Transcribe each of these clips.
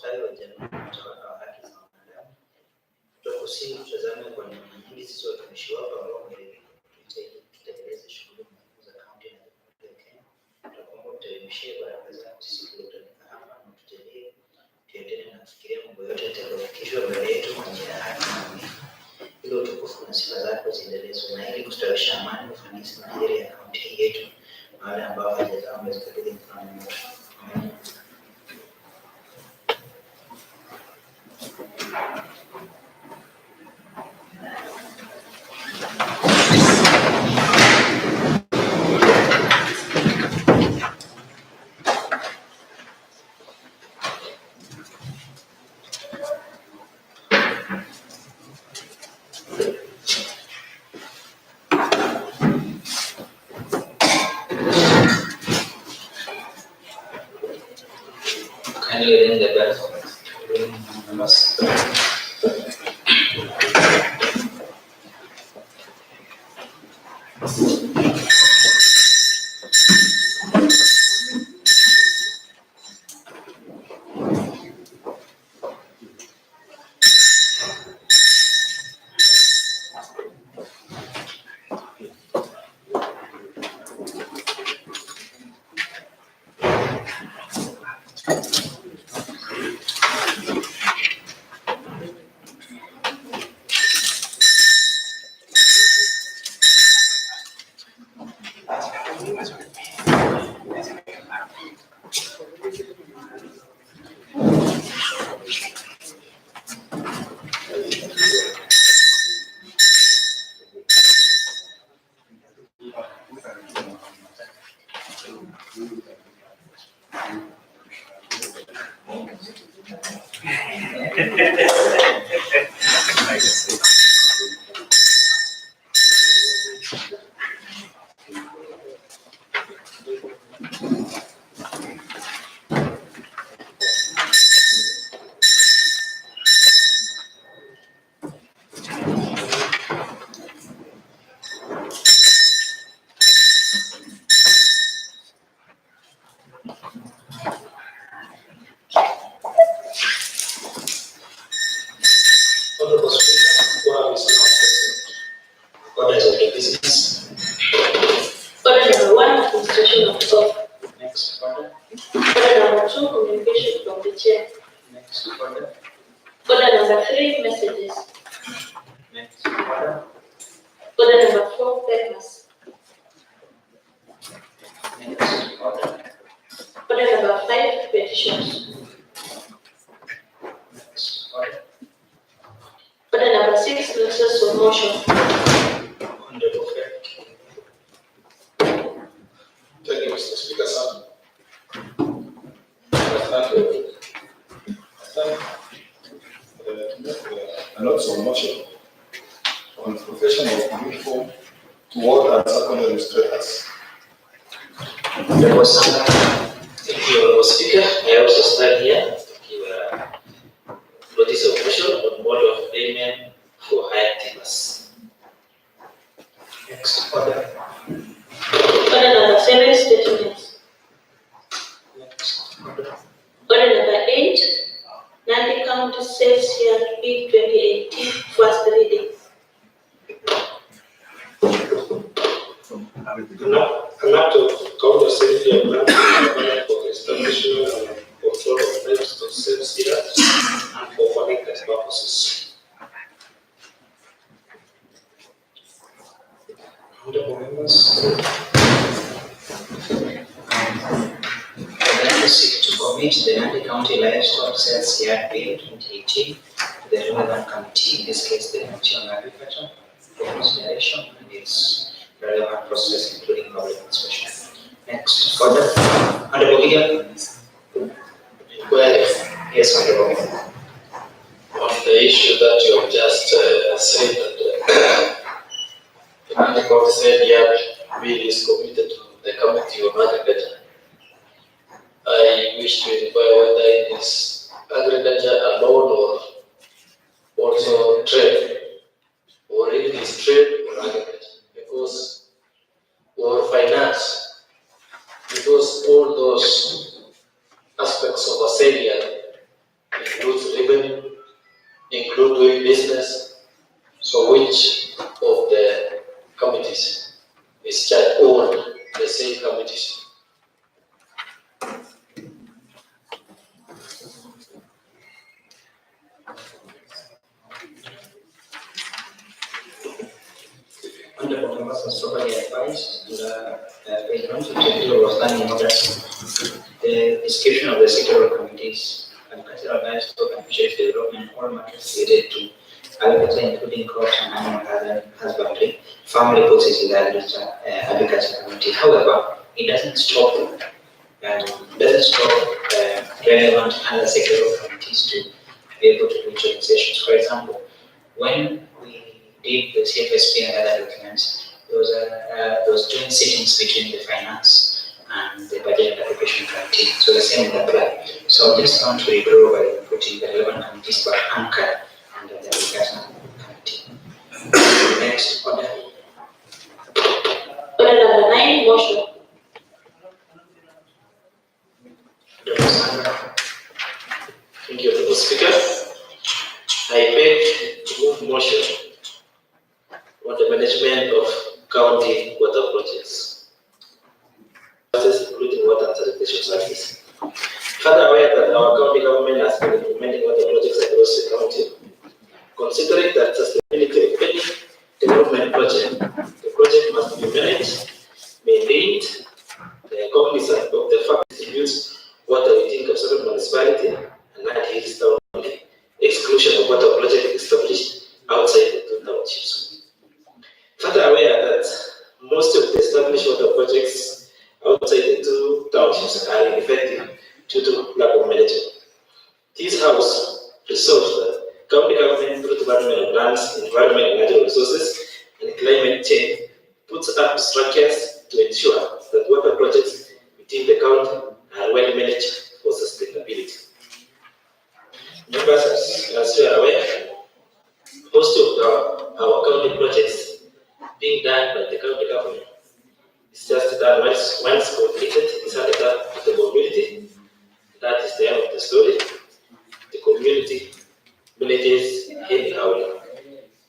ustawi wa jamii na utawala wa haki za wanadamu. Tutakusii tutazame kwa namna nyingi sisi watumishi wako ambao wameridhika kutekeleza shughuli muhimu za kaunti na Jamhuri ya Kenya. Tutakuomba uteremshie baraka zako sisi tuliokusanyika hapa na tujalie tuendelee na kufikiria mambo yote yatakayofikishwa mbele yetu kwa njia ya haki na uaminifu, ili utukufu na sifa zako ziendelezwe na ili kustawisha amani, ufanisi na heri ya kaunti yetu na wale ambao hawajazaa wamezikabidhi mkononi mwetu. Amen. Kindly ring the bell. Next order. Order number 2, communication from the chair. Next order. Order number 3, messages. Next order. Order number 4, papers. Next order. Order number 5, petitions. Next order. Order number 6, notices of motion. Honorable Fair. Thank you, Mr. Speaker, sir. A lot of motion on the profession of uniform toward and secondary instructors. There was some, thank you, Honorable Speaker. I also stand here to give a notice of motion on board of payment for hired teamers. Next order. Order number 7, statements. Next order. Order number 8, Nandi County Sales Year Bid 2018, first reading. An act of county assembly of Nandi for the establishment and control of livestock sales here and for public purposes. Honorable members, I seek to commit the Nandi County Livestock Sales Yard Bill 2018 to the relevant committee, in this case the Committee on Agriculture, for consideration and its relevant process, including public inspection. Next, further. Honorable Leader. well, Yes, Honorable. on the issue that you have just said that the Nandi County said yard bill is committed to the Committee on Agriculture. I wish to inquire whether it is agriculture alone or also trade, or if it is trade or agriculture, because or finance, because all those aspects of a sale yard, members was properly advised. Page 152 was done in August. The description of the sectoral committees and consider livestock and fisheries development, all matters related to agriculture, including crops and animal husbandry, family policies in the agriculture community. However, it doesn't stop relevant other sectoral committees to be able to do joint sessions. For example, when we did the CFSP and other documents, there was joint sessions between the finance and the budget and appropriation committee. So the same would apply. So this count will grow by putting the relevant committees but anchored under the agriculture committee. Next order. Order number 9, motion. Dr. Sandra. Thank you, Mr. Speaker. I beg to move motion on the management of county water projects, including water and sanitation service. Further aware that our county government has been implementing water projects across the county. Considering that sustainability of any development project, the project must be managed, maintained, cognizant of the fact distributes water within Kapsabet municipality and Nandi hills town only, exclusion of water project established outside the two townships. Further aware that most of the established water projects outside the two townships are ineffective due to lack of management. This House resolves that county government through Department of Lands, Environment and Natural Resources and Climate Change puts up structures to ensure that water projects within the county are well managed for sustainability. Members, as you are aware, most of our county projects being done by the county government is just done once completed, is handed up to the community. That is the end of the story. The community manages anyhow.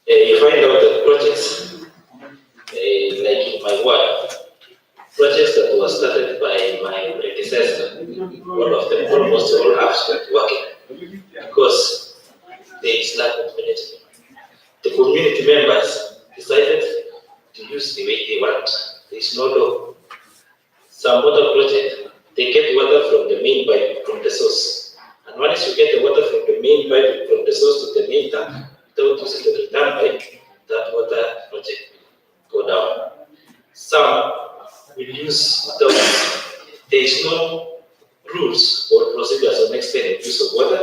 You find out that projects, like in my ward, projects that were started by my predecessor, all of them almost all have started working because there is lack of management. The community members decided to use the way they want. There is no law. Some water projects, they get water from the main pipe, from the source. And once you get the water from the main pipe, from the source to the main tank, without using the return pipe, that water project will go down. Some will use without. There is no rules or procedures on extended use of water.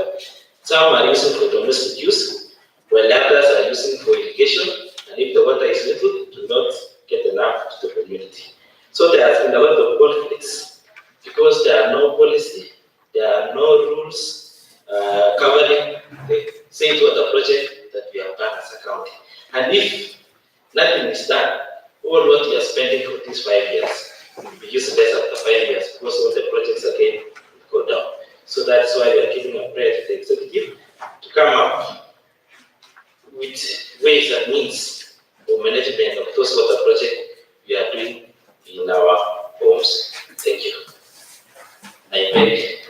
Some are using for domestic use, while others are using for irrigation. And if the water is little, do not get enough to the community. So there has been a lot of conflicts because there are no policy, there are no rules covering the said water project that we have done as a county. And if nothing is done, all what we are spending for these 5 years will be useless after 5 years because all the projects again will go down. So that's why we are giving a prayer to the executive to come up with ways and means for management of those water projects we are doing in our homes. Thank you. I beg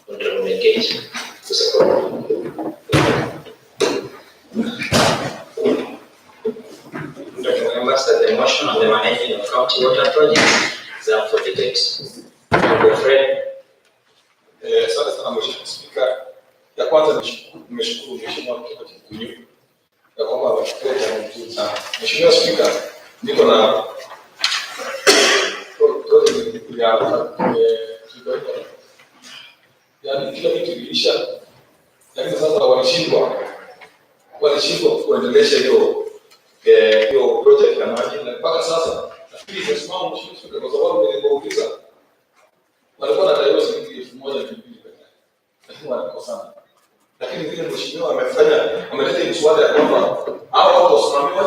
Honorable Engage to support. Members that the motion on the management of county water projects is up for debate. Honorable Fred. Asante sana Mheshimiwa Spika. Ya kwanza nimeshukuru Mheshimiwa Mkuyu ya kwamba amefikiria jambo mzuri sana. Mheshimiwa Spika, niko na project ya yaani kila kitu kilisha, lakini sasa walishindwa kuendelesha hiyo project ya maji, na mpaka sasa nafikiri imesimama Mheshimiwa Spika, kwa sababu nilipouliza walikuwa wanadaiwa shilingi 1,200 pekee, lakini walikosana. Lakini vile Mheshimiwa ameleta mswada ya kwamba hao watu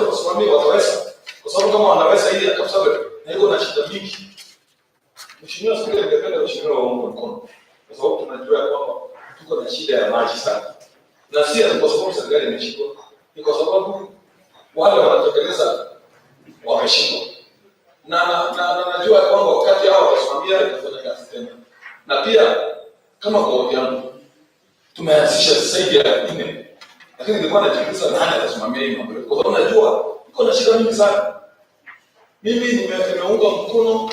wasimamie wataweza, kwa sababu kama wanaweza hili Kapsabet na iko na shida mingi. Mheshimiwa Spika, ningependa Mheshimiwa waunge mkono, kwa sababu tunajua kwamba tuko na shida ya maji sana, na si kwa sababu serikali imeshindwa, ni kwa sababu wale wanatekeleza wameshindwa. Na najua kwamba wakati hao wasimamia itafanya kazi tena. Na pia kama kwa yangu tumeanzisha zaidi ya 4, lakini nilikuwa najiuliza nani atasimamia hii mambo, kwa sababu najua iko na shida mingi sana. Mimi nimeunga mkono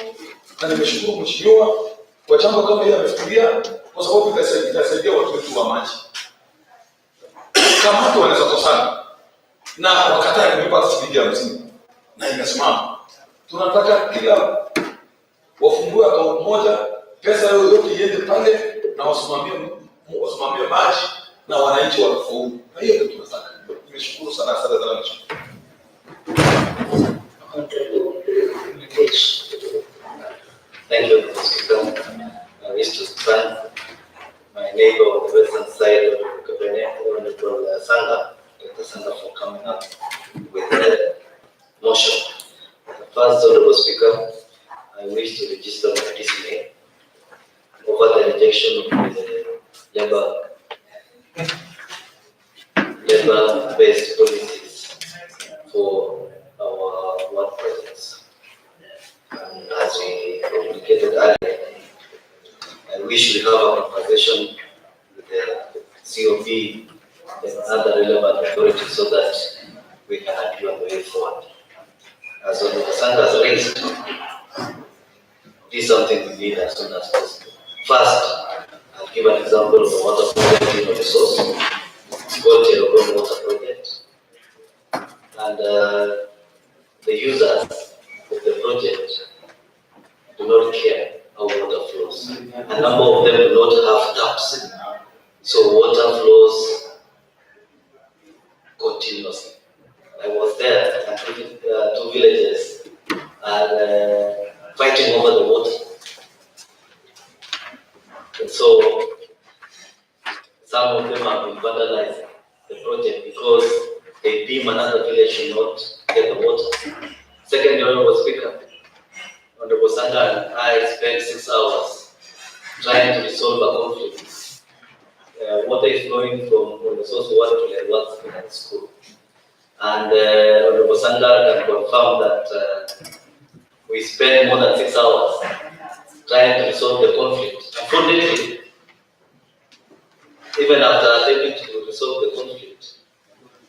na nimeshukuru mheshimiwa kwa jambo kama hili amefikiria, kwa sababu itasaidia watu wetu wa maji. Kama watu wanaweza kosana na wakataa kulipa shilingi 50 na inasimama, tunataka kila wafungue akaunti moja, pesa yote iende pale na wasimamie maji na wananchi wakafaulu. Na hiyo ndio tunataka. Nimeshukuru sana sana mheshimiwa. Thank you, Mr. Speaker. I wish to thank my neighbor on the western side of the cabinet, Honorable Dr. Sanga, for coming up with the motion. First, Honorable Speaker, I wish to register my dismay over the rejection of the labor-based policies for our work projects. And as we communicated earlier, we should have a conversation with the COP and other relevant authorities so that we can agree on the way forward. As Dr. Sanga has raised, this is something we need as soon as possible. First, I'll give an example of the water project in the source. It's called Cherokon Water Project. And the users of the project do not care how water flows. A number of them do not have taps, so water flows continuously. I was there, and two villages are fighting over the water. And so some of them have been vandalizing the project because they deem another village should not get the water. Second, Honorable Speaker, Honorable Sanga and I spent 6 hours trying to resolve a conflict. Water is flowing from the source of water to the water in the school. And Honorable Sanga can confirm that we spent more than 6 hours trying to resolve the conflict. Unfortunately, even after attempting to resolve the conflict,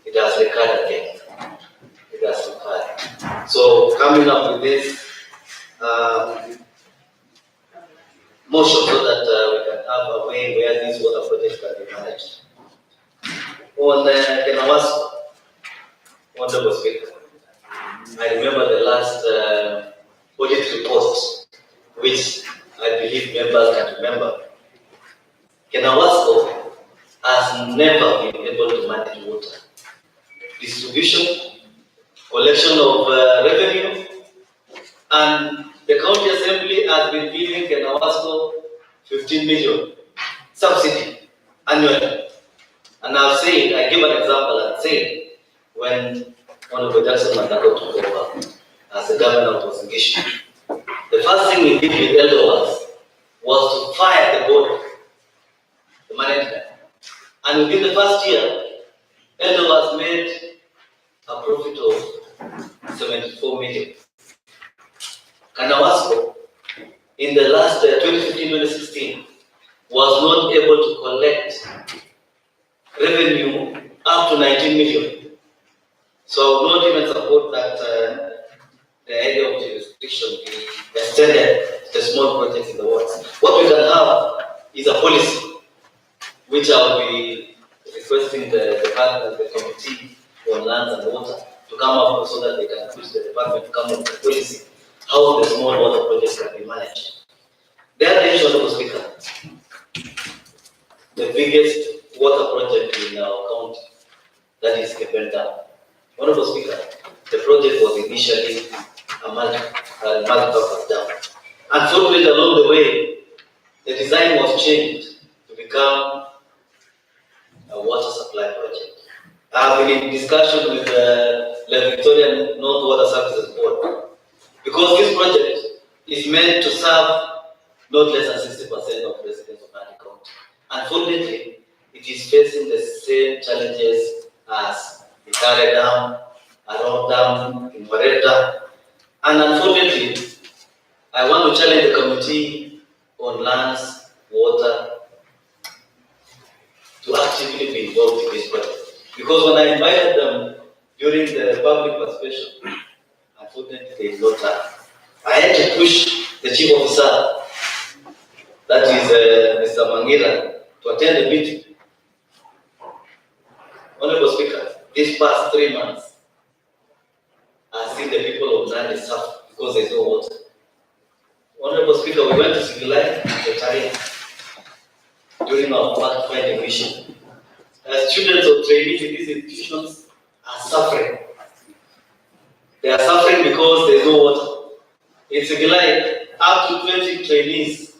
it has recurred again. It has recurred. So coming up with this motion so that we can have a way where these water projects can be managed. On Kenawasko, Honorable Speaker, I remember the last audit report, which I believe members can remember. Kenawasko has never been able to manage water. Distribution, collection of revenue, and the county assembly has been giving Kenawasko 15 million subsidy annually. And I've said, I give an example and say, when Honorable Jackson Mandako took over as the governor of Mozambique, the first thing we did with Eldowas was to fire the board, the management. And within the first year, Eldowas made a profit of 74 million. Kenawasko, in the last 2015-2016, was not able to collect revenue up to 19 million. So I would not even support that the area of jurisdiction be extended to small projects in the works. What we can have is a policy, which I will be requesting the committee on land and water to come up with so that they can push the department to come up with a policy how the small water projects can be managed. The other issue, Honorable Speaker, the biggest water project in our county, that is Kepen Dam. Honorable Speaker, the project was initially a multi-purpose dam. Unfortunately, along the way, the design was changed to become a water supply project. I have been in discussion with the Victorian North Water Services Board because this project is meant to serve not less than 60% of residents of Nandi County. Unfortunately, it is facing the same challenges as Ikare Dam, Arong Dam, Inwaret Dam. And unfortunately, I want to challenge the Committee on Lands, Water to actively be involved in this project. Because when I invited them during the public participation, unfortunately, there is no time. I had to push the chief officer, that is Mr. Mangira, to attend the meeting. Honorable Speaker, these past 3 months, I've seen the people of Nandi suffer because there's no water. Honorable Speaker, we went to civilize the terrain during our fact finding mission. Students or trainees in these institutions are suffering. They are suffering because there's no water. In Sigilai, up to 20 trainees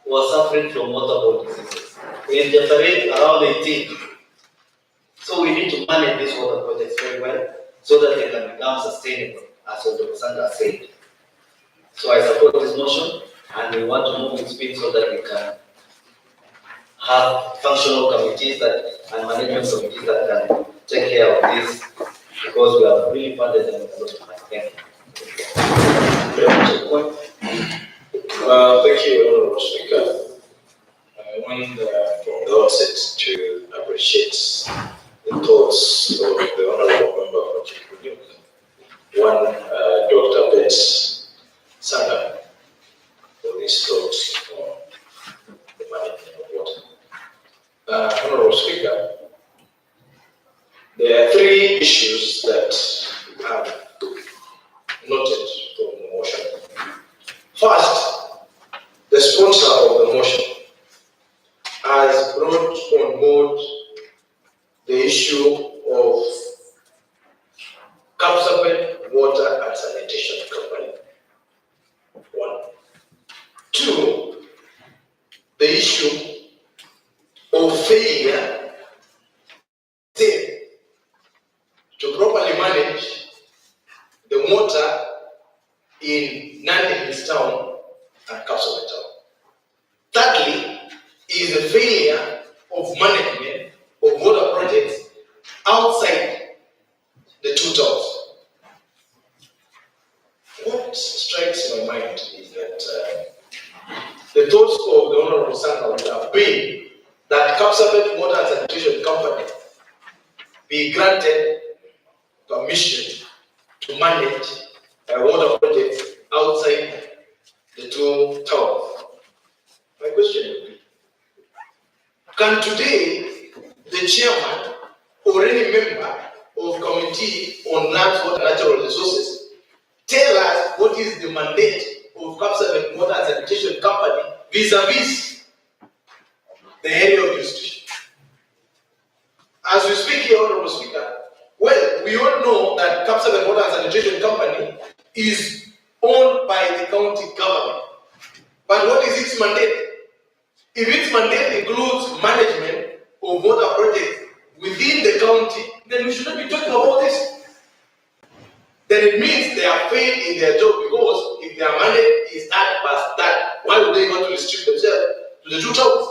were suffering from waterborne diseases. In Jafare, around 18. So we need to manage these water projects very well so that they can become sustainable, as Dr. Sandra said. So I support this motion, and we want to move with speed so that we can have functional committees and management committees that can take care of this, because we have really funded them with a lot of money. Thank you. Very much a point. Thank you, Honorable Speaker. I want from the outset to appreciate the thoughts of the Honorable Member for Chikunyuk. One, Dr. Betts Sanga, for these thoughts on the management of water. Honorable Speaker, there are 3 issues that I have noted from the motion. First, the sponsor of the motion has brought on board the issue of Kapsabet Water and Sanitation Company. 1. 2, the issue of failure to properly manage the water in Nandi town and Kapsabet town. Thirdly, is the failure of management of water projects outside the 2 towns. What strikes my mind is that the thoughts of the Honorable Sanga would have been that Kapsabet Water and Sanitation Company be granted permission to manage water projects outside the 2 towns. My question would be, can today the chairman or any member of committee on lands, water, and natural resources tell us what is the mandate of Kapsabet Water and Sanitation Company vis-a-vis the area of jurisdiction? As we speak here, Honorable Speaker, well, we all know that Kapsabet Water and Sanitation Company is owned by the county government. But what is its mandate? If its mandate includes management of water projects within the county, then we should not be talking about this. Then it means they are failed in their job, because if their mandate is that past that, why would they want to restrict themselves to the 2 towns?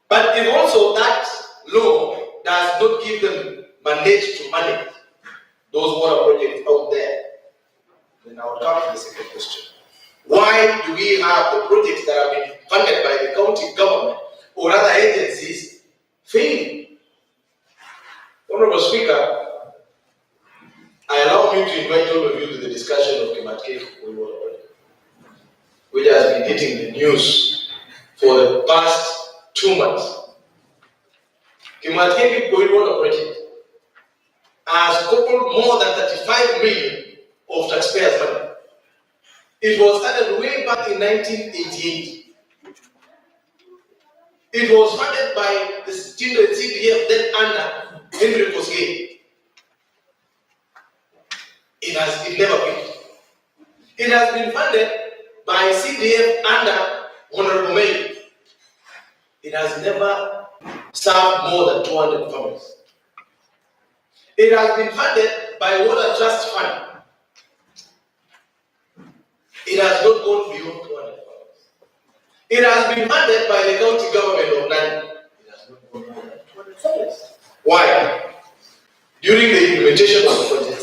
But if also that law does not give them mandate to manage those water projects out there, then I will come to the second question. Why do we have the projects that have been funded by the county government or other agencies failing? Honorable Speaker, I allow me to invite all of you to the discussion of Kimatkei water project, which has been hitting the news for the past 2 months. Kimatkei water project has coupled more than 35 million of taxpayers' money. It was started way back in 1988. It was funded by the CDF then under Henry Kosgei. It never paid. It has been funded by CDF under Honorable Mayor. It has never served more than 200 families. It has been funded by Water Trust Fund. It has not gone beyond 200 families. It has been funded by the county government of Nandi. It has not gone more than 200 families. Why? During the implementation of the project,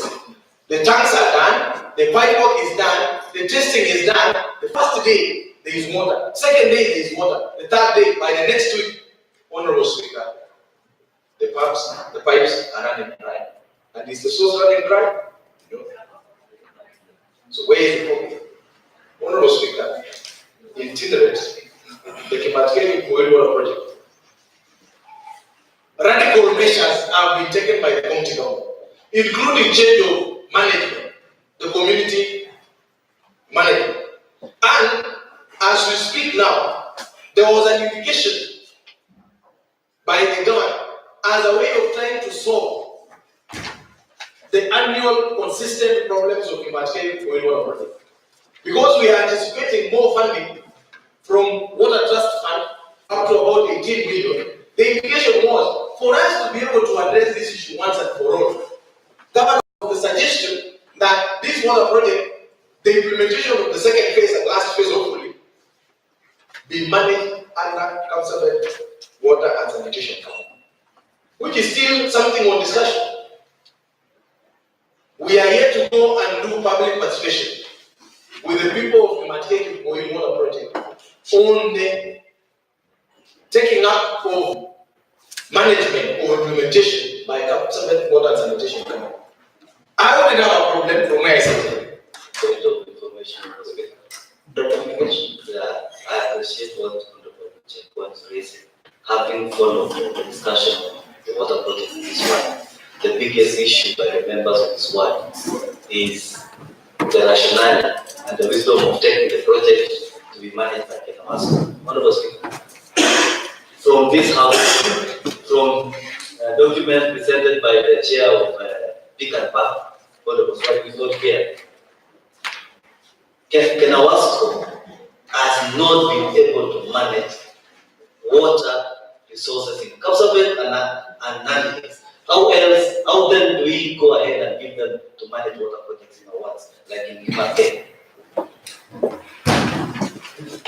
the tanks are done, the pipe work is done, the testing is done. The first day, there is water. Second day, there is water. The third day, by the next week, Honorable Speaker, the pipes are running dry. And is the source running dry? No. So where is the problem? Honorable Speaker, in Tinderet, the Kimatkeni Water project, radical measures have been taken by the county government, including change of management, the community management. And as we speak now, there was an indication by the government as a way of trying to solve the annual consistent problems of Kimatkeni Water project. Because we are anticipating more funding from Water Trust Fund up to about 18 million, the indication was for us to be able to address this issue once and for all. Government of the suggestion that this water project, the implementation of the second phase and last phase hopefully, be managed under Council Water and Sanitation Company, which is still something on discussion. We are here to go and do public participation with the people of the Kimatkeni Water project on the taking up of management or implementation by Council Water and Sanitation Company. I already have a problem from where I sit. Point of information. Yeah, I appreciate what Honorable Chekwa is raising. Having followed the discussion of the water project in this one, the biggest issue by the members of this one is the rationale and the wisdom of taking the project to be managed by Kenawasco. Honorable Speaker, from this house, from documents presented by the chair of Pick and Pack, Honorable Speaker, is not here. Kenawasco has not been able to manage water resources in Kapsabet and Nandi. How then do we go ahead and give them to manage water projects in our wards, like in Kimatkeni?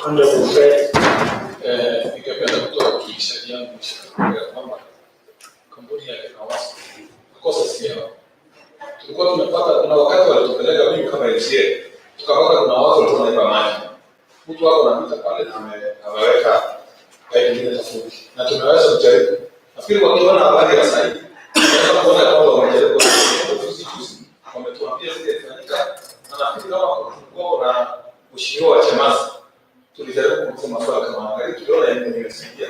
Honorable Fred. Ningependa kutoa kishahidi yangu ya kwamba kampuni ya Kenawasco kosa sio. Tulikuwa tumepata kuna wakati walitupeleka mimi kama MCA, tukaona kuna watu walikuwa wanaiba maji. Mtu wako anapita pale na ameweka pipe nyingine tofauti. Na tumeweza kujaribu. Nafikiri wakiona habari ya sasa hivi, wanaweza kuona kwamba wamejaribu kufuzi wametuambia zile zifanyika. Na nafikiri kama kulikuwa na mheshimiwa wa Chemasi tulijaribu kusema maswala kama haya, tuliona imesaidia.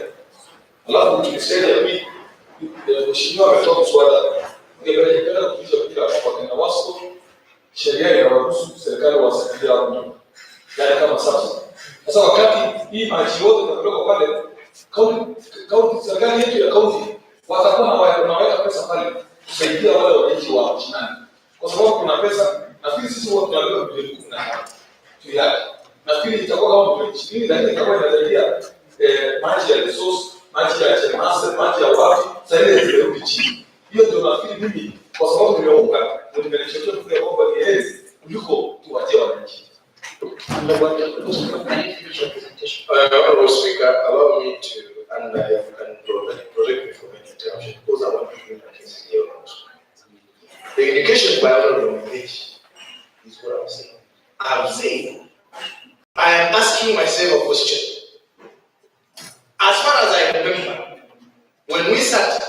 Alafu tulisema hivi, mheshimiwa ametoa mswada, ungependa kuuliza bila kwamba Kenawasco sheria inaruhusu serikali wasaidia hapo. Yaani kama sasa. Sasa wakati hii maji yote tunapeleka pale, kaunti serikali yetu ya kaunti watakuwa wanaweka pesa pale kusaidia wale wananchi wa mashinani. Kwa sababu kuna pesa, nafikiri sisi wote tunalipa bilioni 15 tu yake. Nafikiri itakuwa kama bilioni 20, lakini itakuwa inasaidia maji ya resource, maji ya Chemasi, maji ya wapi, sasa ile ndio chini. Hiyo ndio nafikiri mimi kwa sababu nimeunga ndio nimelichotoa kule kwamba ni heri kuliko tuwatie wananchi. Honorable Speaker, allow me to, and I can protect me from any interruption because I want to bring my case here. The indication by Honorable Nandi is what I'm saying. I'm saying, I am asking myself a question. As far as I remember, when we sat,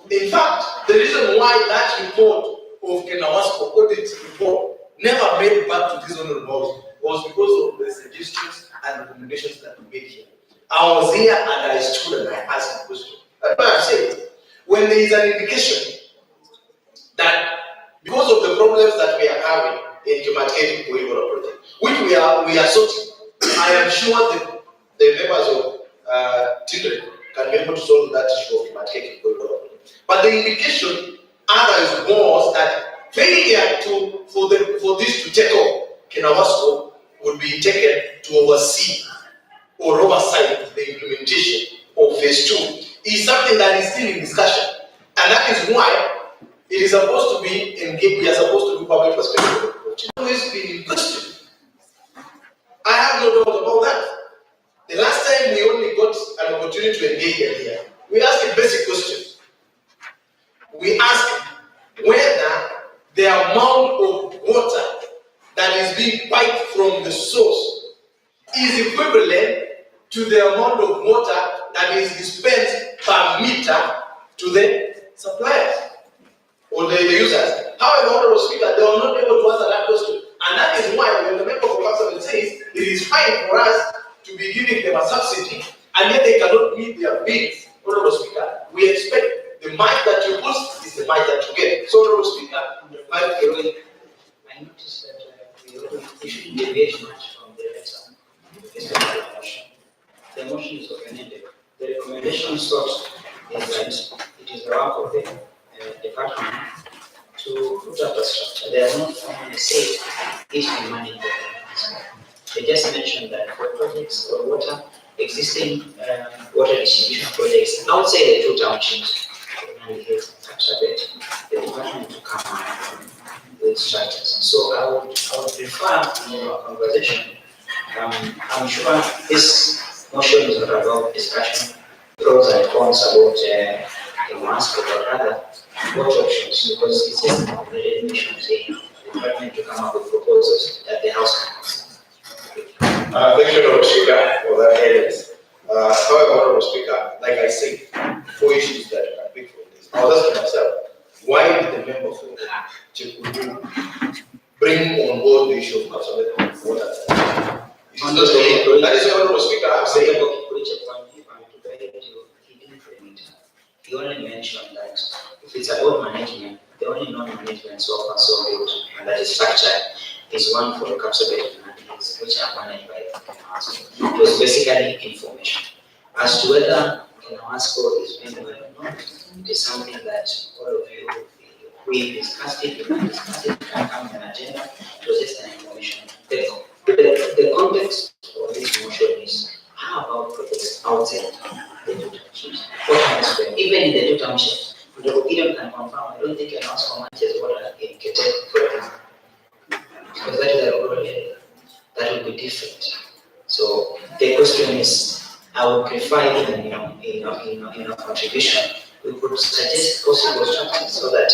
in fact, the reason why that report of Kenawasco audit report never made it back to this honorable was because of the suggestions and recommendations that we made here. I was here and I stood and I asked the question. That's why I'm saying, when there is an indication that because of the problems that we are having in Kimatkeni Water project, which we are sorting, I am sure the members of Tinderet can be able to solve that issue of Kimatkeni Water project. But the indication others was that failure for this to take off, Kenawasco would be taken to oversee or oversight the implementation of phase 2 is something that is still in discussion. And that is why it is supposed to be engaged, we are supposed to do public perspective. It's always been in question. I have no doubt about that. The last time we only got an opportunity to engage here, we asked a basic question. We asked whether the amount of water that is being piped from the source is equivalent to the amount of water that is dispensed per meter to the suppliers or the users. However, Honorable Speaker, they were not able to answer that question. And that is why when the member of Council says it is fine for us to be giving them a subsidy, and yet they cannot meet their bills, Honorable Speaker, we expect the mic that you put is the mic that you get. So, Honorable Speaker, the mic you I noticed that we shouldn't deviate much from the letter, especially the motion. The motion is recommended. The recommendation sought is that it is the work of the department to put up a structure. They are not formally said it can manage the finance. They just mentioned that for projects or water, existing water distribution projects outside the two townships, Nandi Hills and Kapsabet, the department to come up with structures. So I would prefer in our conversation. I'm sure this motion is not about discussion, pros and cons about the mask, but rather what options, because it's just an upgraded mission saying the department to come up with proposals that the House can consider. Thank you, Honorable Speaker, for that guidance. However, Honorable Speaker, like I said, 4 issues that you can pick from this. I was asking myself, why did the member from Chikudu bring on board the issue of conservative water? That is what Honorable Speaker I'm saying. He only mentioned that if it's about management, the only non-management so far so good, and that is structured, is one for the Kapsabet communities, which are managed by the Kenawasco. It was basically information. As to whether Kenawasco is being well or not, it is something that all of you, we discussed it, it can come on an agenda. It was just an information. The context of this motion is how about projects outside the two townships? What happens when, even in the two townships, the Gideon can confirm, I don't think an ask how much is water in Ketek, for example. Because that is a rural area. That will be different. So the question is, I would prefer in our contribution, we could suggest possible structures so that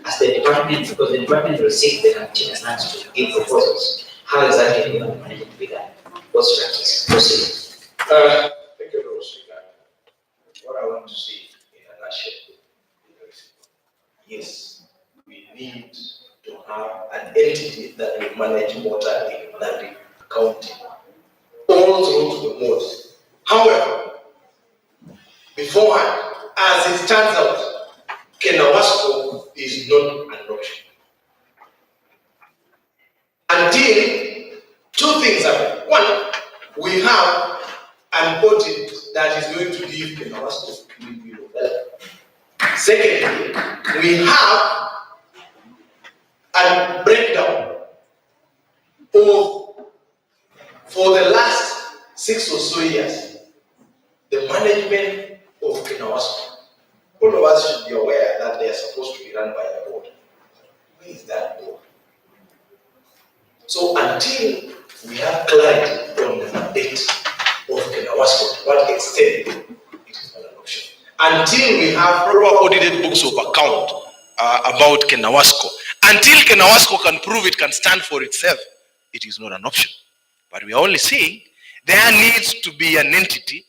as the department, because the department will seek the committee plans to give proposals, how exactly we want to manage it to be done? What structures? Proceed. Thank you, Honorable Speaker. What I want to say in a nutshell is, yes, we need to have an entity that will manage water in Nandi County, all through to the modes. However, beforehand, as it turns out, Kenawasco is not an option. Until two things happen. One, we have an audit that is going to give Kenawasco development. Secondly, we have a breakdown of, for the last 6 or so years, the management of Kenawasco. All of us should be aware that they are supposed to be run by a board. Where is that board? So until we have clarity on the mandate of Kenawasco, to what extent it is not an option. Until we have proper audited books of account about Kenawasco, until Kenawasco can prove it can stand for itself, it is not an option. But we are only saying there needs to be an entity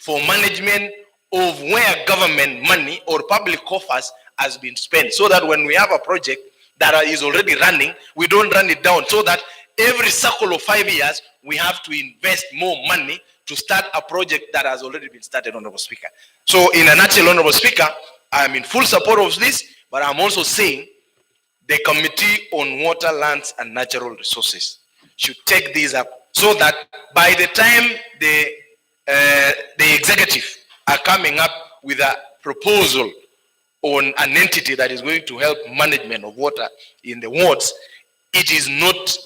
for management of where government money or public coffers has been spent, so that when we have a project that is already running, we don't run it down, so that every cycle of 5 years we have to invest more money to start a project that has already been started, Honorable Speaker. So in a nutshell, Honorable Speaker, I am in full support of this, but I'm also saying the Committee on Water, Lands and Natural Resources should take these up, so that by the time the executive are coming up with a proposal on an entity that is going to help management of water in the wards, it is not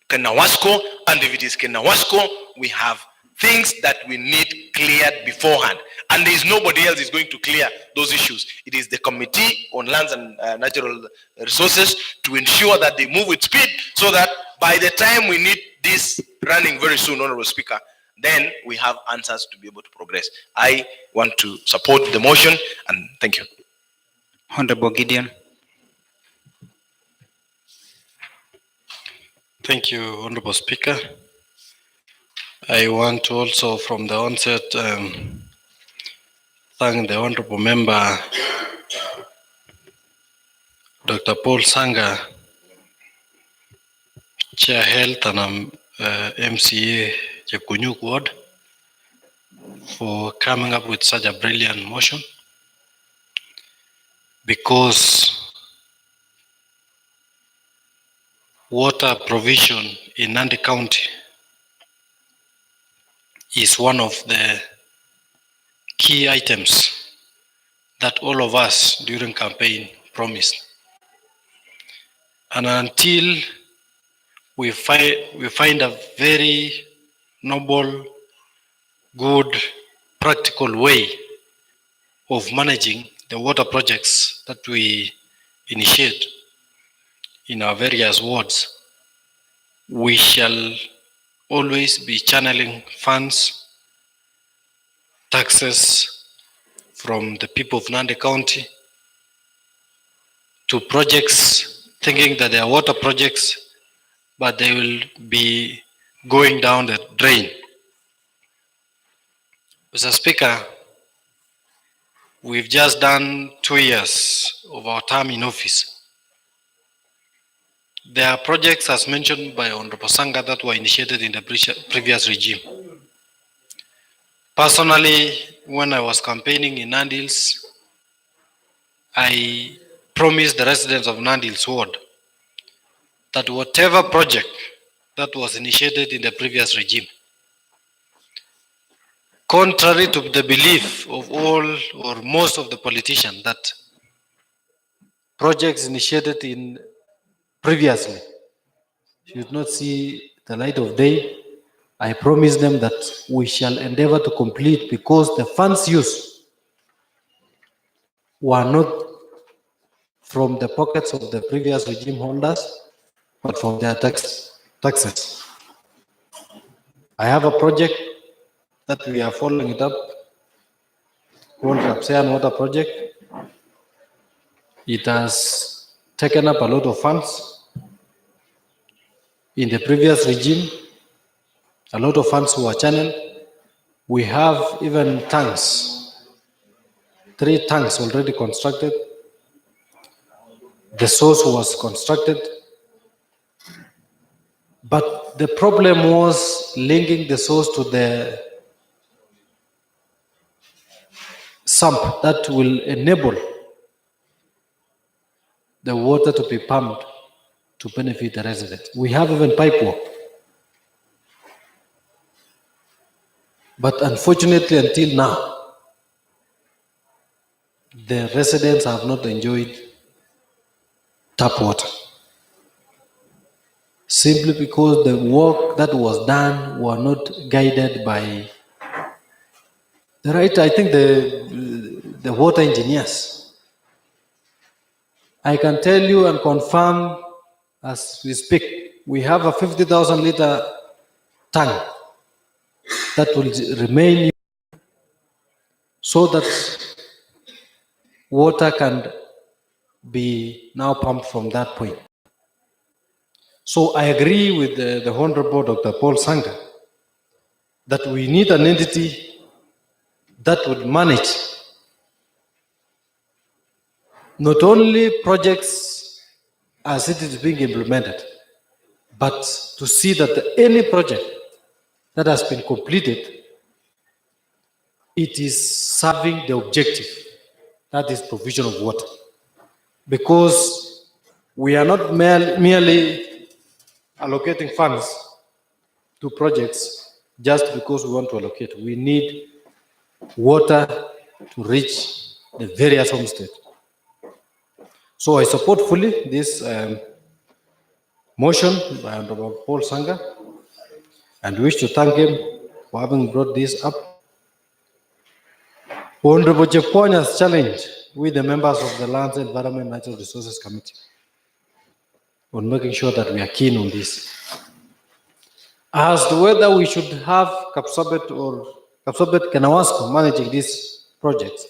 Kenawasco, and if it is Kenawasco, we have things that we need cleared beforehand, and there is nobody else is going to clear those issues. It is the Committee on Lands and Natural Resources to ensure that they move with speed, so that by the time we need this running very soon, Honorable Speaker, then we have answers to be able to progress. I want to support the motion, and thank you. Honorable Gideon. Thank you, Honorable Speaker. I want to also, from the onset, thank the Honorable Member, Dr. Paul Sanga, Chair Health, and I'm MCA Jepkunyuk Ward, for coming up with such a brilliant motion, because water provision in Nandi County is one of the key items that all of us during campaign promised. And until we find a very noble, good, practical way of managing the water projects that we initiate in our various wards, we shall always be channeling funds, taxes from the people of Nandi County to projects, thinking that they are water projects, but they will be going down the drain. Mr. Speaker, we've just done 2 years of our term in office. There are projects, as mentioned by Honorable Sanga, that were initiated in the previous regime. Personally, when I was campaigning in Nandi Hills, I promised the residents of Nandi Hills Ward that whatever project that was initiated in the previous regime, contrary to the belief of all or most of the politicians that projects initiated in previously should not see the light of day, I promise them that we shall endeavor to complete, because the funds used were not from the pockets of the previous regime holders, but from their taxes. I have a project that we are following it up, called Kapsean Water Project. It has taken up a lot of funds. In the previous regime, a lot of funds were channeled. We have even tanks, 3 tanks already constructed. The source was constructed. But the problem was linking the source to the sump that will enable the water to be pumped to benefit the residents. We have even pipe work. But unfortunately, until now, the residents have not enjoyed tap water, simply because the work that was done were not guided by the right, I think, the water engineers. I can tell you and confirm, as we speak, we have a 50,000 liter tank that will remain, so that water can be now pumped from that point. So I agree with the Honorable Dr. Paul Sanga that we need an entity that would manage not only projects as it is being implemented, but to see that any project that has been completed, it is serving the objective, that is provision of water. Because we are not merely allocating funds to projects just because we want to allocate. We need water to reach the various homesteads. So I support fully this motion by Honorable Paul Sanga, and wish to thank him for having brought this up. Honorable Jepon has challenged with the members of the Lands, Environment and Natural Resources Committee on making sure that we are keen on this. As to whether we should have Kapsabet or Kapsabet Kanawasco managing these projects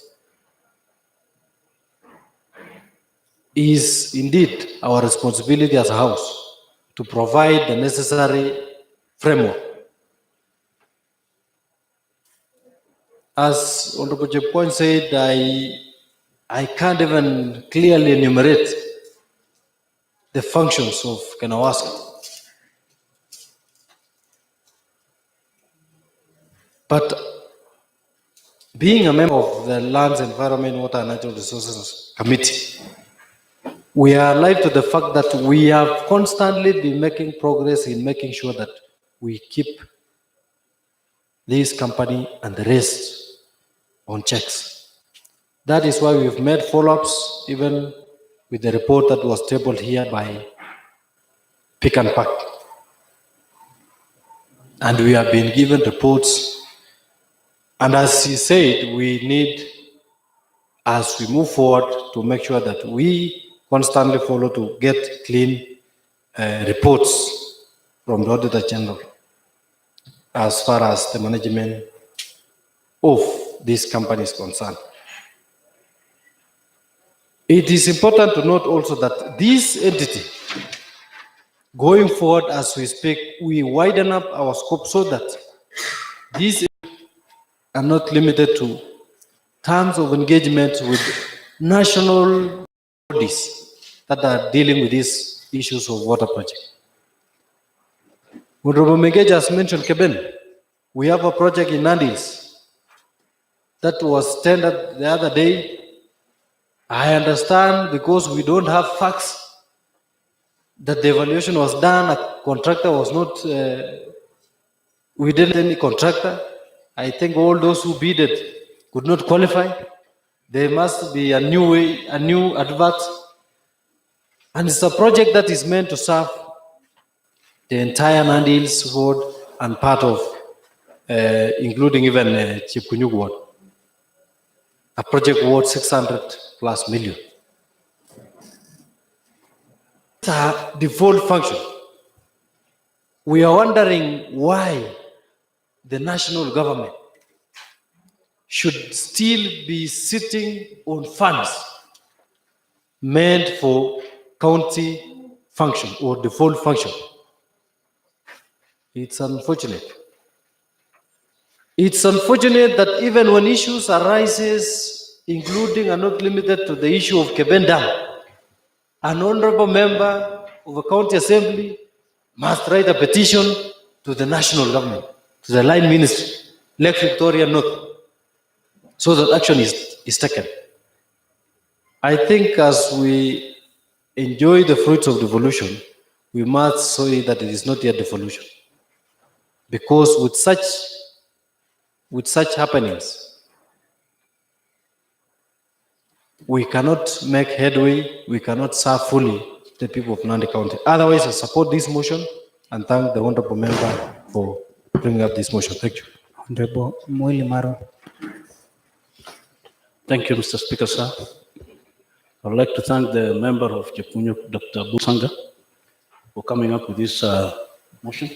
is indeed our responsibility as a house to provide the necessary framework. As Honorable Jepon said, I can't even clearly enumerate the functions of Kanawasco. But being a member of the Lands, Environment, Water and Natural Resources Committee, we are alive to the fact that we have constantly been making progress in making sure that we keep this company and the rest on checks. That is why we've made follow-ups, even with the report that was tabled here by Pick and Pack. And we have been given reports. And as he said, we need, as we move forward, to make sure that we constantly follow to get clean reports from the Auditor General as far as the management of this company is concerned. It is important to note also that this entity, going forward as we speak, we widen up our scope so that these are not limited to terms of engagement with national bodies that are dealing with these issues of water project. Honorable Megej has mentioned Keben. We have a project in Nandi that was tendered the other day. I understand because we don't have facts that the evaluation was done, a contractor was not, we didn't any contractor. I think all those who bidded could not qualify. There must be a new way, a new advert. And it's a project that is meant to serve the entire Nandi Hills ward and part of, including even Chipkunyuk ward. A project worth 600+ million. It's a default function. We are wondering why the national government should still be sitting on funds meant for county function or default function. It's unfortunate. It's unfortunate that even when issues arises, including and not limited to the issue of Keben Dam, an honorable member of a county assembly must write a petition to the national government, to the line ministry, Lake Victoria North, so that action is taken. I think as we enjoy the fruits of devolution, we must say that it is not yet devolution. Because with such happenings, we cannot make headway, we cannot serve fully the people of Nandi County. Otherwise, I support this motion and thank the honorable member for bringing up this motion. Thank you. Honorable Mwili Maro. Thank you, Mr. Speaker, sir. I would like to thank the member of Chepkunyuk, Dr. Busanga, for coming up with this motion.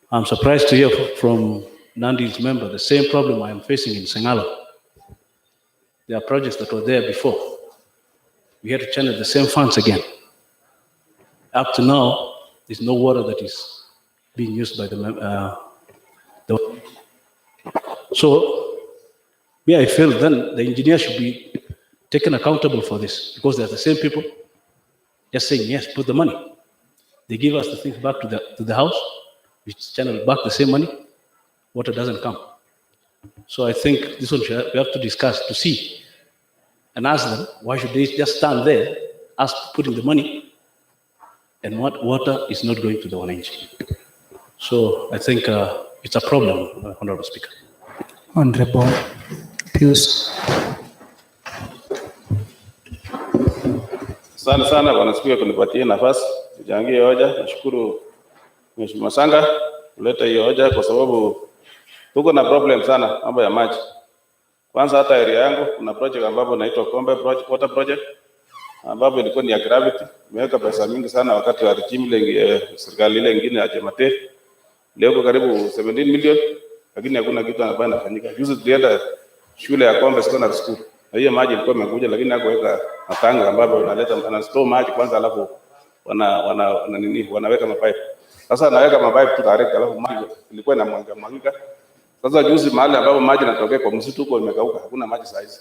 I'm surprised to hear from Nandi's member the same problem I am facing in Sengala. There are projects that were there before. We had to channel the same funds again. Up to now, there's no water that is being used by the So, yeah, I feel then the engineer should be taken accountable for this because they're the same people just saying, yes, put the money. They give us the things back to the house, we channel back the same money, water doesn't come. So I think this one we have to discuss to see and ask them, why should they just stand there, ask putting the money, and what water is not going to the 1NG. So I think it's a problem, Honorable Speaker. Honorable Pius. Asante sana Bwana Spika kunipatia nafasi kuchangia hoja. Nashukuru Mheshimiwa Sanga kuleta hiyo hoja kwa sababu tuko na problem sana mambo ya maji. Kwanza hata area yangu kuna project ambapo inaitwa Kombe Water Project ambapo ilikuwa ni ya gravity. Imeweka pesa mingi sana wakati wa regime serikali ile nyingine ya Jemate. Leo karibu 17 million lakini hakuna kitu ambacho kinafanyika. Juzi tulienda shule ya Kombe Secondary School. Na hiyo maji ilikuwa imekuja lakini hakuweka matanga ambapo ana store maji kwanza alafu wanaweka mapipe. Sasa anaweka mapipe tu direct alafu maji ilikuwa inamwagika. Sasa juzi mahali ambapo maji yanatokea kwa msitu huko imekauka, hakuna maji saizi.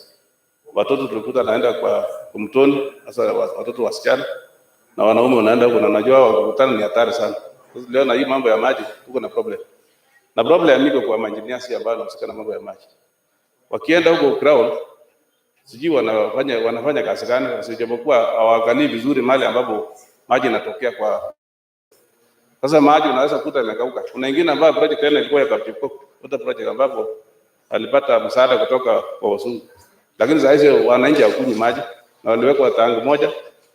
Watoto tulikuta naenda kwa mtoni, sasa watoto wasichana na wanaume wanaenda huko na najua wakikutana ni hatari sana. Sasa leo na hii mambo ya maji tuko na problem. Na problem iko kwa engineers ambao wanahusika na mambo ya maji. Wakienda huko ground, sijui wanafanya kazi gani, sijapokuwa hawaangalii vizuri mahali ambapo maji yanatokea kwa. Sasa maji unaweza kuta imekauka. Kuna wengine ambao project ile ilikuwa ya Kapchipko, kuta project ambapo alipata msaada kutoka kwa wazungu. Lakini sasa hizo wananchi hawakunywi maji na waliwekwa tangi moja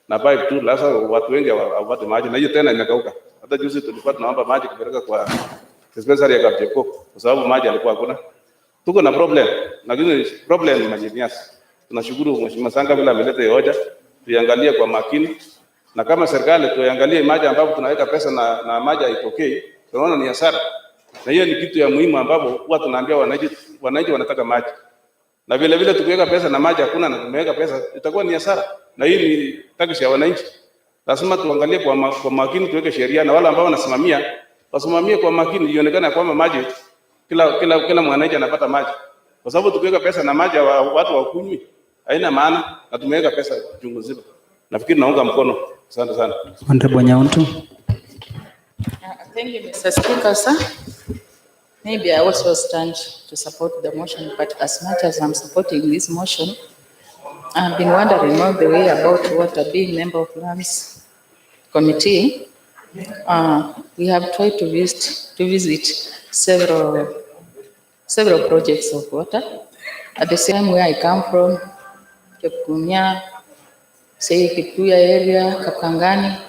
na pipe tu, sasa watu wengi hawapati maji na hiyo tena imekauka. Hata juzi tulikuwa tunaomba maji kupeleka kwa dispensary ya Kapchipko kwa sababu maji alikuwa hakuna. Tuko na problem, lakini problem ni engineers. Tunashukuru Mheshimiwa Sanga bila ameleta hiyo hoja, tuangalie kwa makini. Na kama serikali tuangalie maji ambapo tunaweka pesa na maji haitokei, tunaona ni hasara. Na hiyo ni kitu ya muhimu ambapo huwa tunaambia wananchi wanataka maji. Na vile vile tukiweka pesa na maji hakuna na tumeweka pesa itakuwa ni hasara. Na hii ni taksi ya wananchi. Lazima tuangalie kwa makini, tuweke sheria na wale ambao wanasimamia wasimamie kwa makini, ionekane kwamba maji kila mwananchi anapata maji. Kwa sababu tukiweka pesa na maji watu wakunywi haina maana, na tumeweka pesa chungu nzima. Nafikiri naunga mkono. Asante sana. Honorable Nyauntu. Thank you, Mr. Speaker, sir. Maybe I also stand to support the motion, but as much as I'm supporting this motion, I've been wondering all the way about water. Being member of Lands Committee, we have tried to visit several projects of water. At the same where I come from, Kepkunya, say Kikuya area, Kapkangani,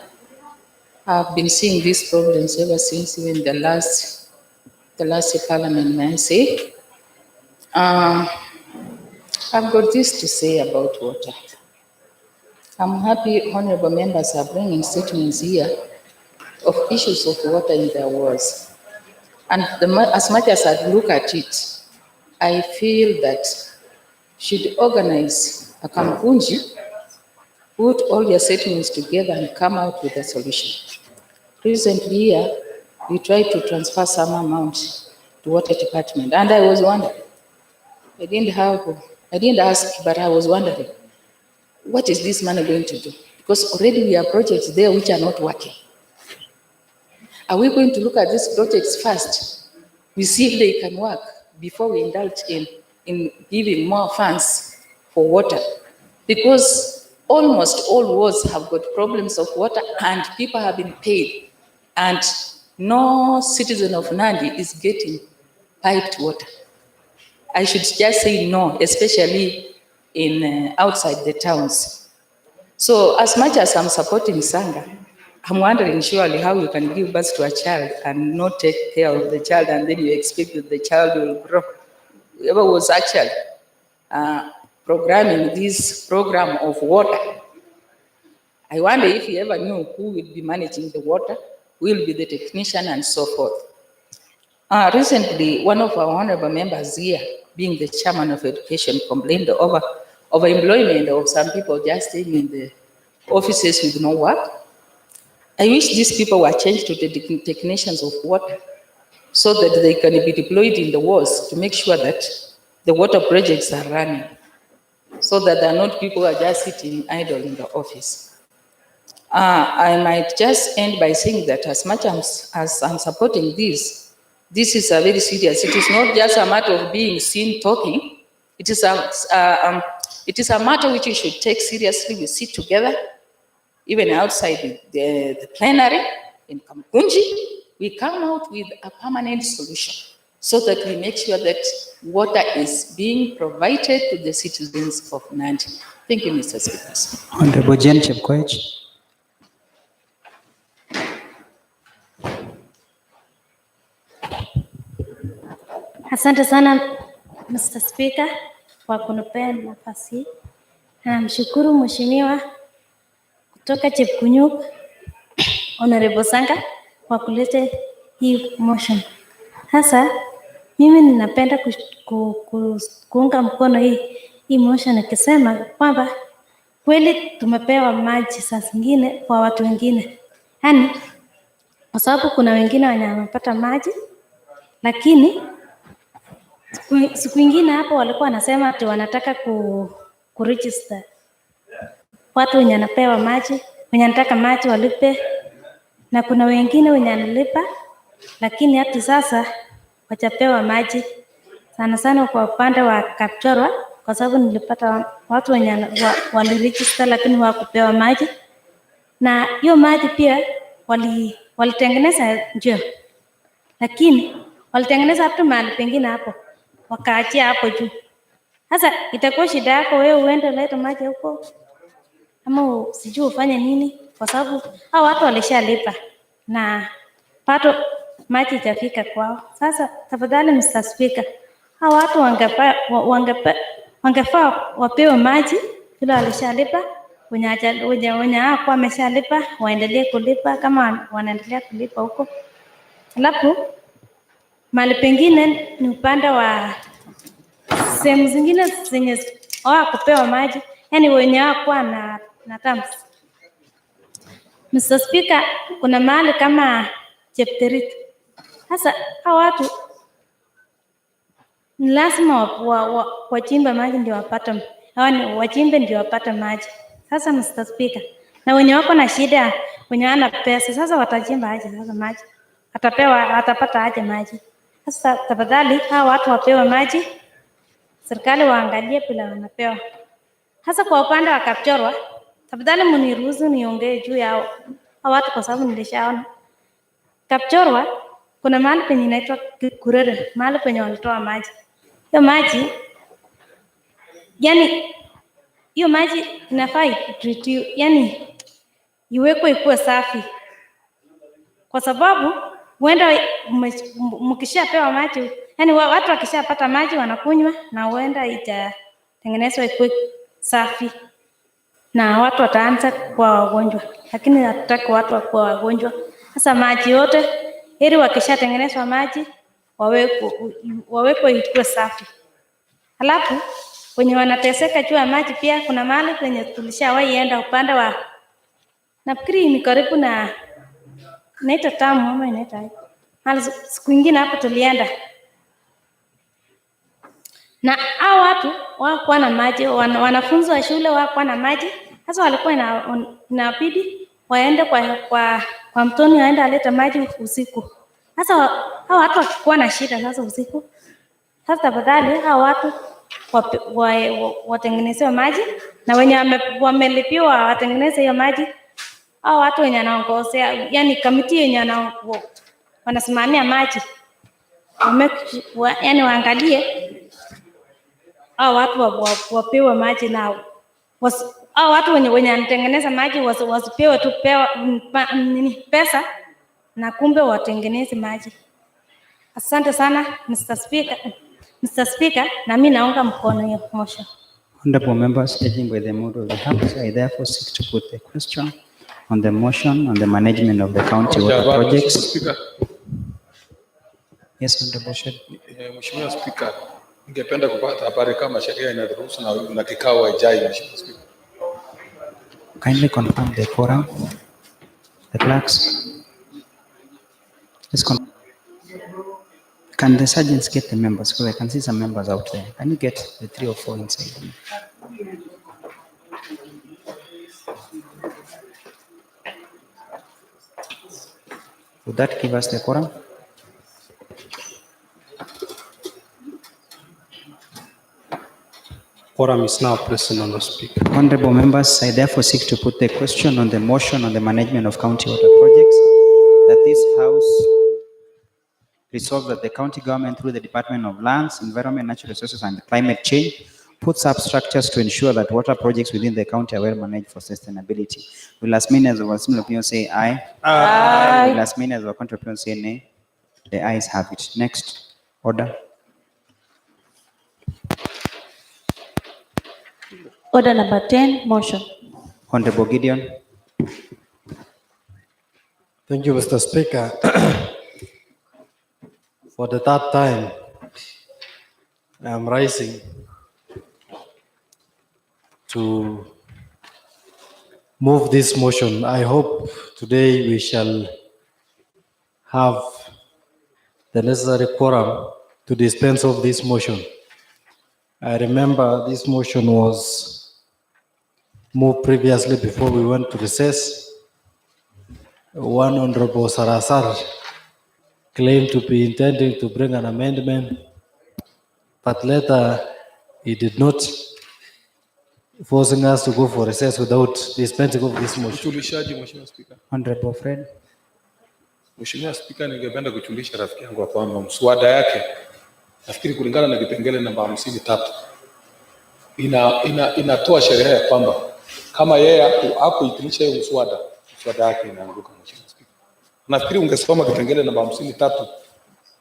I've been seeing these problems ever since even the last parliament, may I say. I've got this to say about water. I'm happy honorable members are bringing statements here of issues of water in their wards. And as much as I look at it, I feel that should organize a Kampunji, put all your statements together and come out with a solution. Recently here, we tried to transfer some amount to water department, and I was wondering, I didn't ask, but I was wondering, what is this money going to do? Because already we have projects there which are not working. Are we going to look at these projects first? We see if they can work before we indulge in giving more funds for water. Because almost all wards have got problems of water and people have been paid. And no citizen of Nandi is getting piped water. I should just say no, especially in outside the towns. So as much as I'm supporting Sanga, I'm wondering surely how you can give birth to a child and not take care of the child, and then you expect that the child will grow. Whoever was actually programming this program of water, I wonder if he ever knew who will be managing the water, who will be the technician, and so forth. Recently, one of our honorable members here, being the chairman of education, complained over employment of some people just staying in the offices with no work. I wish these people were changed to the technicians of water so that they can be deployed in the wards to make sure that the water projects are running, so that there are not people who are just sitting idle in the office. I might just end by saying that as much as I'm supporting this is a very serious. It is not just a matter of being seen talking. It is a matter which we should take seriously. We sit together, even outside the plenary in Kamkunji, we come out with a permanent solution so that we make sure that water is being provided to the citizens of Nandi. Thank you, Mr. Speaker. Honorable Jane Chepkoech. Asante sana Mr. Speaker kwa kunipea nafasi hii. Namshukuru mheshimiwa kutoka Chepkunyuk, Honorable Sanga, kwa kuleta hii motion. Sasa mimi ninapenda kuunga mkono hii motion nikisema kwamba kweli tumepewa maji saa zingine kwa watu wengine. Yaani kwa sababu kuna wengine wanapata maji, lakini siku ingine hapo walikuwa wanasema ati wanataka kuregister watu wenye anapewa maji, wenye anataka maji walipe, na kuna wengine wenye analipa, lakini hata sasa wachapewa maji. Sana sana kwa upande wa Kapchorwa, kwa sababu nilipata watu wenye waliregister lakini hawakupewa maji. Na hiyo maji pia walitengeneza njia. Lakini walitengeneza hapo mahali pengine hapo. Wakaachia hapo juu. Sasa itakuwa shida yako wewe uende leta maji huko. Ama sijui ufanye nini kwa sababu hao watu walishalipa na pato maji itafika kwao. Sasa tafadhali Mr. Speaker, hao watu wangefaa wapewe maji bila walishalipa, wenye hapo wameshalipa waendelee kulipa kama wanaendelea kulipa huko. Alafu mahali pengine ni upande wa sehemu zingine zenye hawakupewa maji, yani wenye hawakuwa na terms. Mr. Speaker, kuna mahali kama Chepterit. Sasa hao watu ni lazima wachimbe maji ndio wapate, wachimbe ndio wapate maji. Sasa Mr. Speaker, na wenye wako na shida, wenye wana pesa, sasa watachimba aje sasa maji? Atapata aje maji? Sasa tafadhali hao watu wapewe maji. Serikali waangalie bila wanapewa. Hasa kwa upande wa Kapchorwa, tafadhali mniruhusu niongee juu yao watu kwa sababu nilishaona. Kapchorwa kuna mahali penye inaitwa Kurere, mahali penye walitoa maji. Hiyo maji, yani hiyo maji inafaa yani iwekwe ikuwe safi. Kwa sababu huenda mkishapewa maji, yani watu wakishapata maji wanakunywa na huenda itatengenezwa ikuwe safi. Na watu wataanza kuwa wagonjwa, lakini hatutaki watu wakuwa wagonjwa. Sasa maji yote ili wakishatengenezwa maji wawekwe ikuwe safi. Halafu wenye wanateseka juu ya maji pia kuna mahali penye tulishawahi enda upande wa nafikiri ni karibu na inaitwa Tamu ama inaitwa hali siku nyingine hapo tulienda. Na hao watu hawakuwa na maji, wanafunzi wa shule hawakuwa na maji. Sasa walikuwa inabidi waende kwa mtoni waende aleta maji usiku. Sasa hao watu wakikuwa na shida sasa usiku. Sasa tafadhali hao watu watengenezewe maji na wenye wamelipiwa watengeneze hiyo maji. Hao watu wenye wanaongozea, yani kamiti yenye wanasimamia maji. Yani waangalie hao watu wapewe maji nao. Hao watu wenye wanatengeneza maji wasipewe tu pesa na kumbe watengeneze maji. Asante sana Mr. Speaker, na mimi naunga mkono hiyo motion. Honorable members, judging by the mood of the House, I therefore seek to put the question on the motion on the management of the county water projects. Yes, Honorable Sheikh. Mheshimiwa Speaker, ningependa kupata habari kama sheria inaruhusu na kikao haijai, Mheshimiwa Speaker. Kindly confirm the quorum. The clerks. Can the sergeants get the members? Because I can see some members out there. Can you get the 3 or 4 inside? Would that give us the quorum? Quorum is now present on the speaker. Honorable members, I therefore seek to put the question on the motion on the management of county water projects, that this House resolves that the county government through the Department of Lands, Environment, Natural Resources and Climate Change puts up structures to ensure that water projects within the county are well managed for sustainability. Will as many as our similar opinion say aye? Aye. Will as many as our contrary opinion say nay? The ayes have it. Next. Order. Order number 10, motion. Honorable Gideon. Thank you, Mr. Speaker. For the third time, I am rising to move this motion. I hope today we shall have the necessary quorum to dispense of this motion. I remember this motion was moved previously before we went to recess. One Honorable Sarasar claimed to be intending to bring an amendment, but later he did not, forcing us to go for recess without dispensing of this motion. Uchulishaji, Mheshimiwa Spika. Honorable Fred. Mheshimiwa Spika, ningependa kuchulisha rafiki yangu kwamba mswada yake nafikiri kulingana na kipengele namba 53 inatoa sheria ya kwamba kama yeye hakuitimisha hiyo mswada yake inaanguka. Mheshimiwa Spika, nafikiri ungesoma kipengele namba 53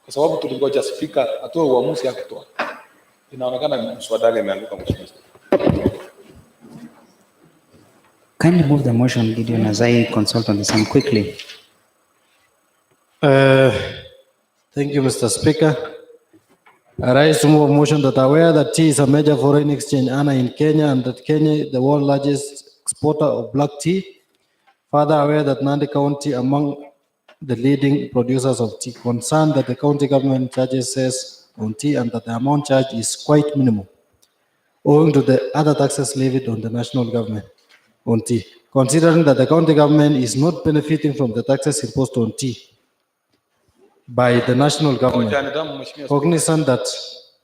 kwa sababu tulingoja Spika atoe uamuzi yake kutoa. Inaonekana mswada wake imeanguka. Mheshimiwa Spika. Kindly move the motion, Gideon, as I consult on the same quickly. Thank you, Mr. Speaker. I rise to move a motion that aware that tea is a major foreign exchange earner in Kenya and that Kenya is the world's largest exporter of black tea. Further aware that Nandi County among the leading producers of tea. Concerned that the county government charges cess on tea and that the amount charged is quite minimal, owing to the other taxes levied on the national government on tea. Considering that the county government is not benefiting from the taxes imposed on tea by the national government, cognizant that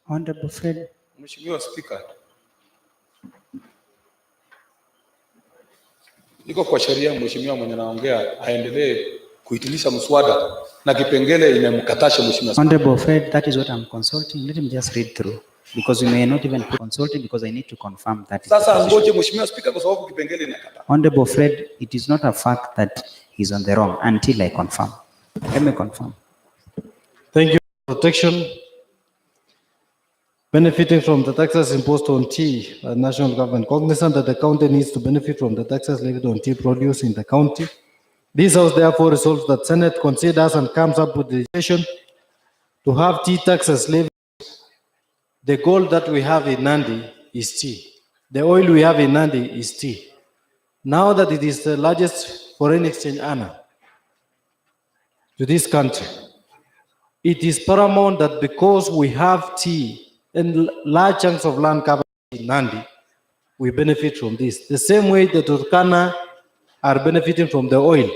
Honorable Fred. Mheshimiwa Spika, iko kwa sheria mheshimiwa mwenye naongea aendelee kuitilisha mswada na kipengele imemkatasha Mheshimiwa Spika. Honorable Fred, that is what I'm consulting. Let him just read through because we may not even be consulting because I need to confirm that. Sasa ngoje Mheshimiwa Spika kwa sababu kipengele inakataa. Honorable Fred, it is not a fact that he's on the wrong until I confirm. Let me confirm. thank you for protection. Benefiting from the taxes imposed on tea by the national government, cognizant that the county needs to benefit from the taxes levied on tea produce in the county. This House therefore resolves that Senate considers and comes up with legislation to have tea taxes levied. The gold that we have in Nandi is tea. The oil we have in Nandi is tea. Now that it is the largest foreign exchange earner to this country, it is paramount that because we have tea and large chunks of land covered in Nandi, we benefit from this. The same way the Turkana are benefiting from the oil.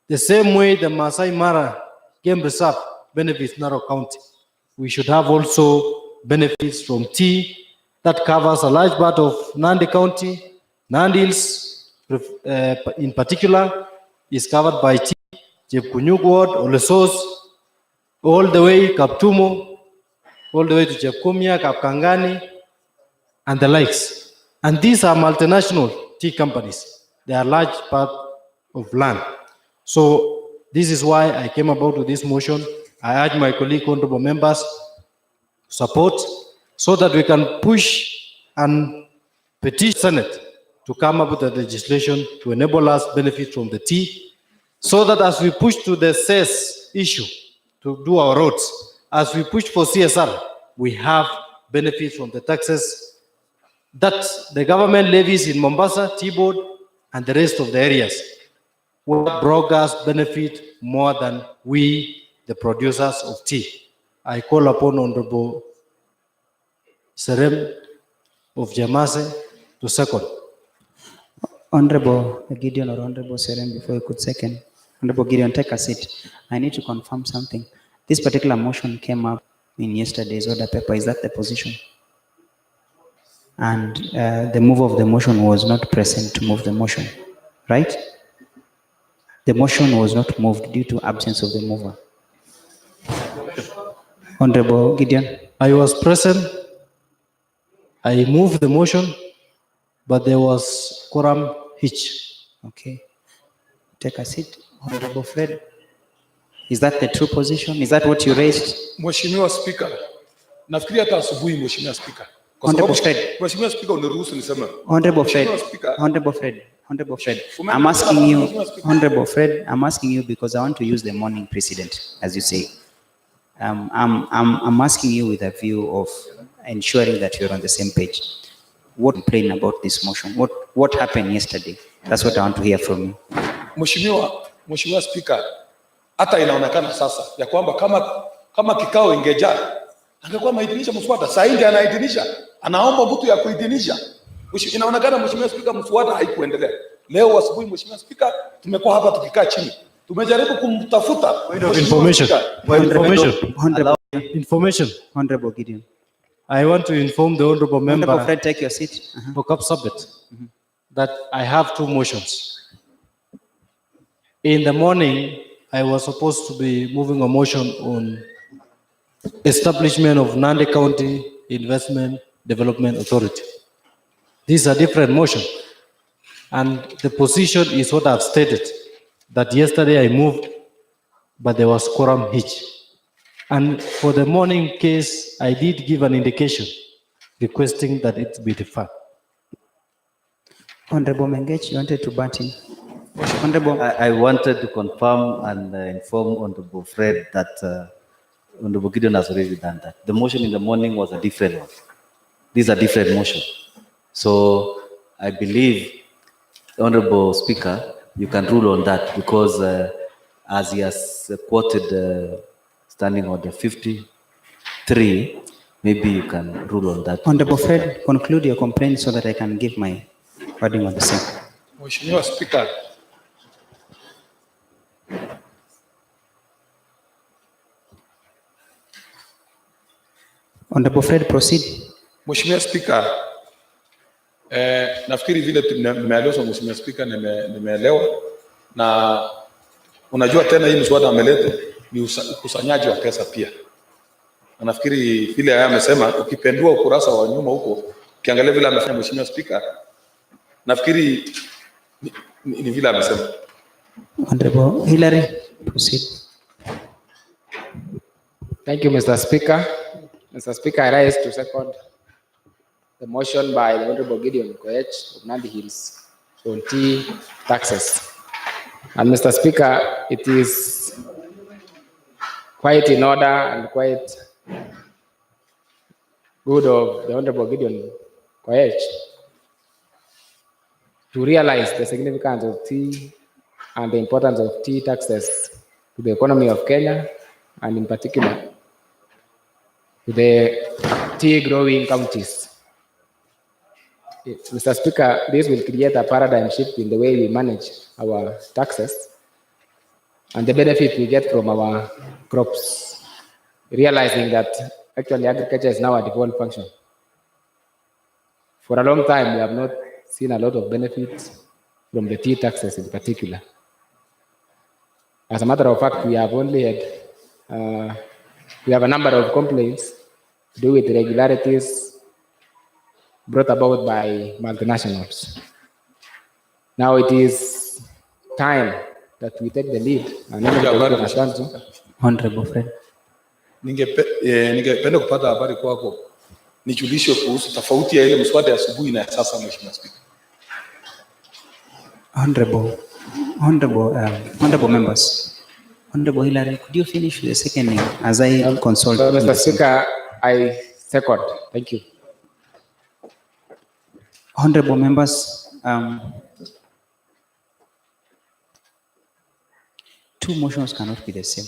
The same way the Masai Mara Game Reserve benefits Narok County. We should have also benefits from tea that covers a large part of Nandi County. Nandi Hills, in particular, is covered by tea. Jepkunyuk Ward, Olesos, all the way Kaptumo, all the way to Jepkumia, Kapkangani, and the likes. And these are multinational tea companies. They are large part of land. So this is why I came about with this motion. I urge my colleague, honorable members, to support so that we can push and petition Senate to come up with a legislation to enable us benefit from the tea, so that as we push to the cess issue to do our roads, as we push for CSR, we have benefit from the taxes that the government levies in Mombasa, T-Board, and the rest of the areas. What brokers benefit more than we, the producers of tea. I call upon Honorable Serem of Jamase to second. Honorable Gideon or Honorable Serem, before you could second. Honorable Gideon, take a seat. I need to confirm something. This particular motion came up in yesterday's order paper. Is that the position? And the mover of the motion was not present to move the motion, right? The motion was not moved due to absence of the mover. Honorable Gideon. I was present. I moved the motion, but there was quorum hitch. Okay. Take a seat. Honorable Fred. Is that the true position? Is that what you raised? Mheshimiwa Spika, nafikiri hata asubuhi Mheshimiwa Spika. Honorable Fred. Mheshimiwa Spika, uniruhusu niseme. Honorable Fred. Honorable Fred. Honorable Fred. I'm asking you, Honorable Fred, I'm asking you because I want to use the morning precedent, as you say. I'm asking you with a view of ensuring that you're on the same page. What complain about this motion? What happened yesterday? That's what I want to hear from you. Mheshimiwa Spika, hata inaonekana sasa ya kwamba kama kikao ingejaa angekuwa ameidhinisha mswada. Sasa hivi anaidhinisha, anaomba mtu ya kuidhinisha. Inaonekana Mheshimiwa Spika, mswada haikuendelea. Leo asubuhi Mheshimiwa Spika, tumekuwa hapa tukikaa chini. Tumejaribu kumtafuta. Point of information. Honorable Gideon. I want to inform the honorable member. Honorable Fred, take your seat. For Kapsabet, that I have two motions. In the morning, I was supposed to be moving a motion on establishment of Nandi County Investment Development Authority. These are different motions. And the position is what I've stated, that yesterday I moved, but there was quorum hitch. And for the morning case, I did give an indication requesting that it be deferred. Honorable Mengech, you wanted to butt in. Honorable. I wanted to confirm and inform Honorable Fred that Honorable Gideon has already done that. The motion in the morning was a different one. These are different motions. So I believe, Honorable Speaker, you can rule on that because as he has quoted Standing Order 53, maybe you can rule on that. Honorable Fred, conclude your complaint so that I can give my wording on the same. Mheshimiwa Speaker, Honorable Fred, proceed. Mheshimiwa Speaker, nafikiri vile nimeelezwa Mheshimiwa Speaker, nimeelewa, na unajua tena hii mswada ameleta ni ukusanyaji wa pesa pia. Na nafikiri vile yeye amesema, ukipendua ukurasa wa nyuma huko, ukiangalia vile amefanya Mheshimiwa Speaker, nafikiri ni vile amesema. Honorable Hillary, proceed. Thank you, Mr. Speaker. Mr. Speaker, I rise to second the motion by the Honorable Gideon Koech of Nandi Hills on tea taxes. And Mr. Speaker, it is quite in order and quite good of the Honorable Gideon Koech to realize the significance of tea and the importance of tea taxes to the economy of Kenya, and in particular to the tea growing counties. Mr. Speaker, this will create a paradigm shift in the way we manage our taxes and the benefit we get from our crops, realizing that actually agriculture is now a default function. For a long time, we have not seen a lot of benefits from the tea taxes in particular. As a matter of fact, we have only had we have a number of complaints to do with irregularities brought about by multinationals. Now it is time that we take the lead. Honorable Fred. Ningependa kupata habari kwako, nijulishe kuhusu tofauti ya ile mswada ya asubuhi na sasa, Mheshimiwa Speaker. Honorable members. Honorable Hillary, could you finish the seconding as I consult? Mr. Speaker, I second. Thank you. Honorable members, two motions cannot be the same.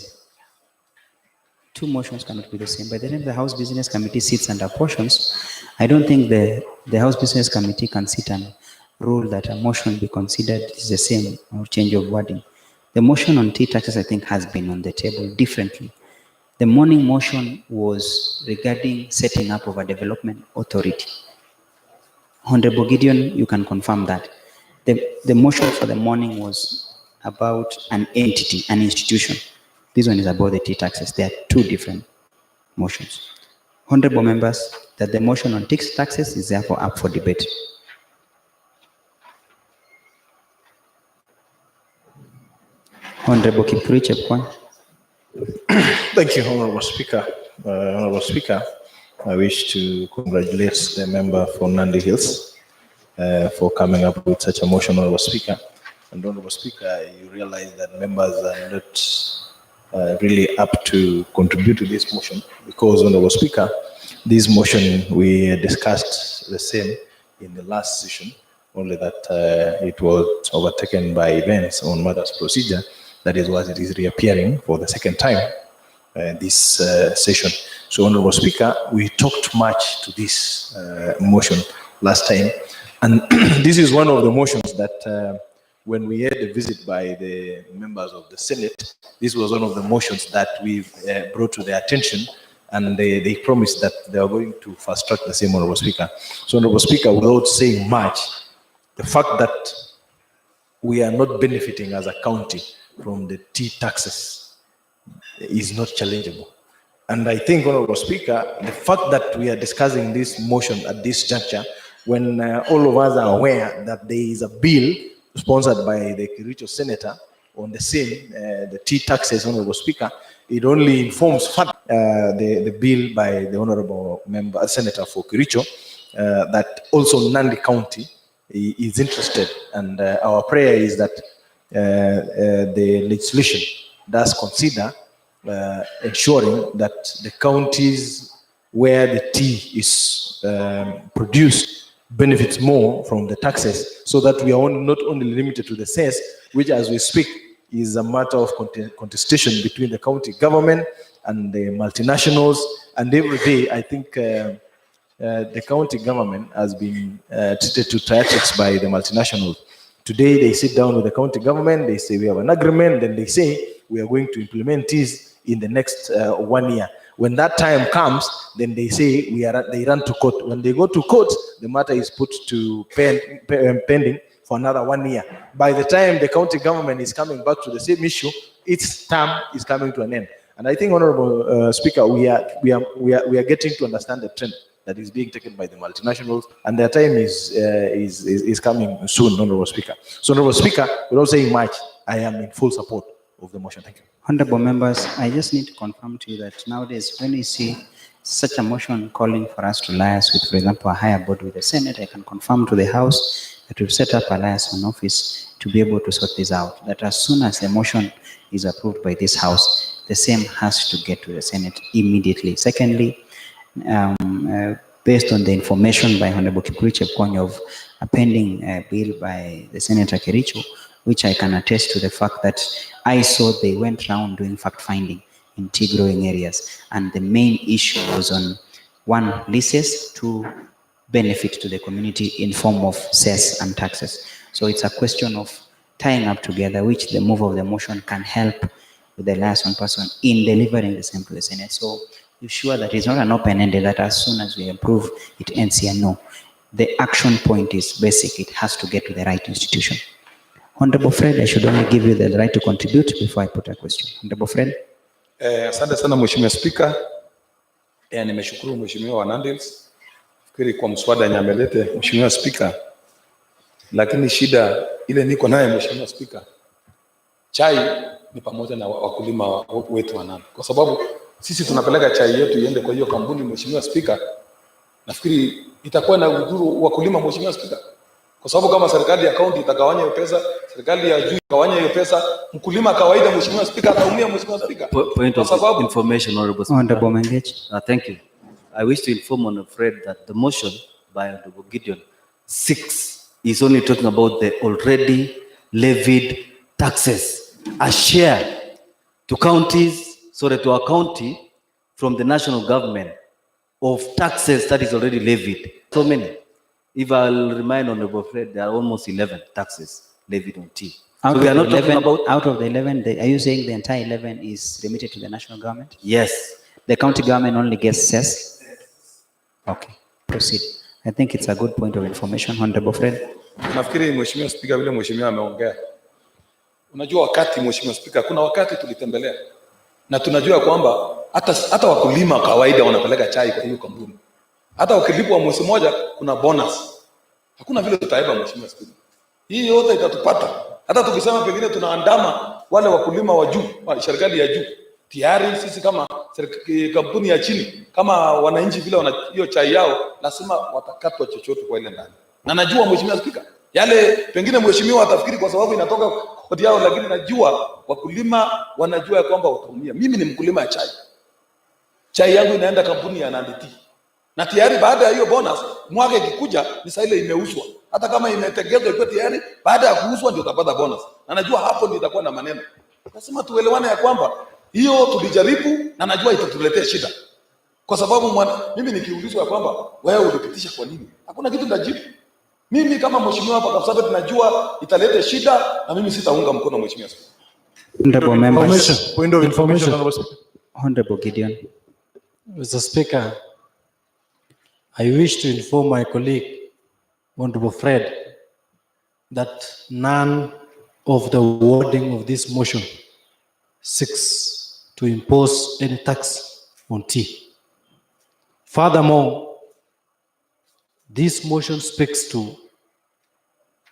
Two motions cannot be the same. By the time the House Business Committee sits and apportions, I don't think the House Business Committee can sit and rule that a motion be considered is the same or change of wording. The motion on tea taxes, I think, has been on the table differently. The morning motion was regarding setting up of a development authority. Honorable Gideon, you can confirm that. The motion for the morning was about an entity, an institution. This one is about the tea taxes. There are two different motions. Honorable members, that the motion on tea taxes is therefore up for debate. Honorable Kipuri Chepkwony. Thank you, Honorable Speaker. Honorable Speaker, I wish to congratulate the member for Nandi Hills for coming up with such a motion, Honorable Speaker. And Honorable Speaker, you realize that members are not really up to contribute to this motion because, Honorable Speaker, this motion we discussed the same in the last session, only that it was overtaken by events on matters procedure. That is why it is reappearing for the second time this session. So, Honorable Speaker, we talked much to this motion last time, and this is one of the motions that when we had a visit by the members of the Senate, this was one of the motions that we brought to their attention, and they promised that they are going to fast track the same, Honorable Speaker. So, Honorable Speaker, without saying much, the fact that we are not benefiting as a county from the tea taxes is not challengeable. And I think, Honorable Speaker, the fact that we are discussing this motion at this juncture, when all of us are aware that there is a bill sponsored by the Kericho senator on the same, the tea taxes, Honorable Speaker, it only informs the bill by the Honorable Member, Senator for Kericho, that also Nandi County is interested. And our prayer is that the legislation does consider ensuring that the counties where the tea is produced benefits more from the taxes, so that we are not only limited to the cess, which as we speak is a matter of contestation between the county government and the multinationals. And every day, I think the county government has been treated to theatrics by the multinationals. Today, they sit down with the county government, they say we have an agreement, then they say we are going to implement this in the next 1 year. When that time comes, then they say they run to court. When they go to court, the matter is put to pending for another 1 year. By the time the county government is coming back to the same issue, its term is coming to an end. And I think, Honorable Speaker, we are getting to understand the trend that is being taken by the multinationals, and their time is coming soon, Honorable Speaker. So, Honorable Speaker, without saying much, I am in full support of the motion. Thank you. Honorable members, I just need to confirm to you that nowadays, when you see such a motion calling for us to liaise with, for example, a higher board with the Senate, I can confirm to the House that we've set up a liaison office to be able to sort this out. That as soon as the motion is approved by this House, the same has to get to the Senate immediately. Secondly, based on the information by Honorable Kipkuri Chepkwony of a pending bill by the Senator Kericho, which I can attest to the fact that I saw they went around doing fact-finding in tea growing areas. And the main issue was on 1, leases, 2, benefit to the community in form of cess and taxes. So it's a question of tying up together, which the move of the motion can help with the liaison person in delivering the same to the Senate. So you're sure that it's not an open-ended, that as soon as we approve, it ends here. No. The action point is basic. It has to get to the right institution. Honorable Fred, I should only give you the right to contribute before I put a question. Honorable Fred. Asante sana Mheshimiwa Spika. Nimeshukuru Mheshimiwa wa Nandi fikiri kwa mswada yenye amelete Mheshimiwa Spika. Lakini shida ile niko naye Mheshimiwa Spika, chai ni pamoja na wakulima wetu wa Nandi. Kwa sababu sisi tunapeleka chai yetu iende kwa hiyo kampuni Mheshimiwa Spika. Nafikiri itakuwa na udhuru wakulima Mheshimiwa Spika. Kwa sababu kama serikali ya kaunti itagawanya hiyo pesa, serikali ya juu itagawanya hiyo pesa, mkulima kawaida Mheshimiwa Spika ataumia Mheshimiwa Spika. Point of information, Honorable Speaker. Honorable Mengech. Thank you. I wish to inform Honorable Fred that the motion by Honorable Gideon 6 is only talking about the already levied taxes, a share to counties, sorry, to our county from the national government of taxes that is already levied. So many. If I'll remind Honorable Fred, there are almost 11 taxes levied on tea. So we are not talking about... Out of the 11, are you saying the entire 11 is remitted to the national government? Yes. The county government only gets cess? Okay, proceed. I think it's a good point of information, Honorable Fred. Nafikiri Mheshimiwa Spika, vile Mheshimiwa ameongea. Unajua wakati Mheshimiwa Spika, kuna wakati tulitembelea na tunajua kwamba hata wakulima kawaida wanapeleka chai kwa hiyo kampuni. Hata ukilipwa mwezi moja kuna bonus. Hakuna vile tutaiba Mheshimiwa Spika. Hii yote itatupata. Hata tukisema pengine tunaandama wale wakulima wa juu, serikali ya juu. Tayari sisi kama kampuni ya chini, kama wananchi vile wana hiyo chai yao, lazima watakatwa chochote kwa ile ndani. Na najua Mheshimiwa Spika, yale pengine Mheshimiwa atafikiri kwa sababu inatoka kodi yao, lakini najua wakulima wanajua kwamba utaumia. Mimi ni mkulima ya chai. Chai yangu inaenda kampuni ya Nandi. Na tayari baada ya hiyo bonus, mwaka ikikuja ni saa ile imeuzwa. Hata kama imetegezwa iko tayari, baada ya kuuzwa ndio utapata bonus. Na najua hapo ndio itakuwa na maneno. Lazima tuelewane ya kwamba hiyo tulijaribu na najua itatuletea shida. Kwa sababu mimi nikiulizwa kwamba wewe ulipitisha kwa nini? Hakuna kitu ndajibu. Mimi kama mheshimiwa hapa Kapsabet najua italeta shida na mimi sitaunga mkono mheshimiwa. Honorable members. Point of information. Honorable Gideon. Mr. Speaker, I wish to inform my colleague, Honorable Fred, that none of the wording of this motion seeks to impose any tax on tea. Furthermore, this motion speaks to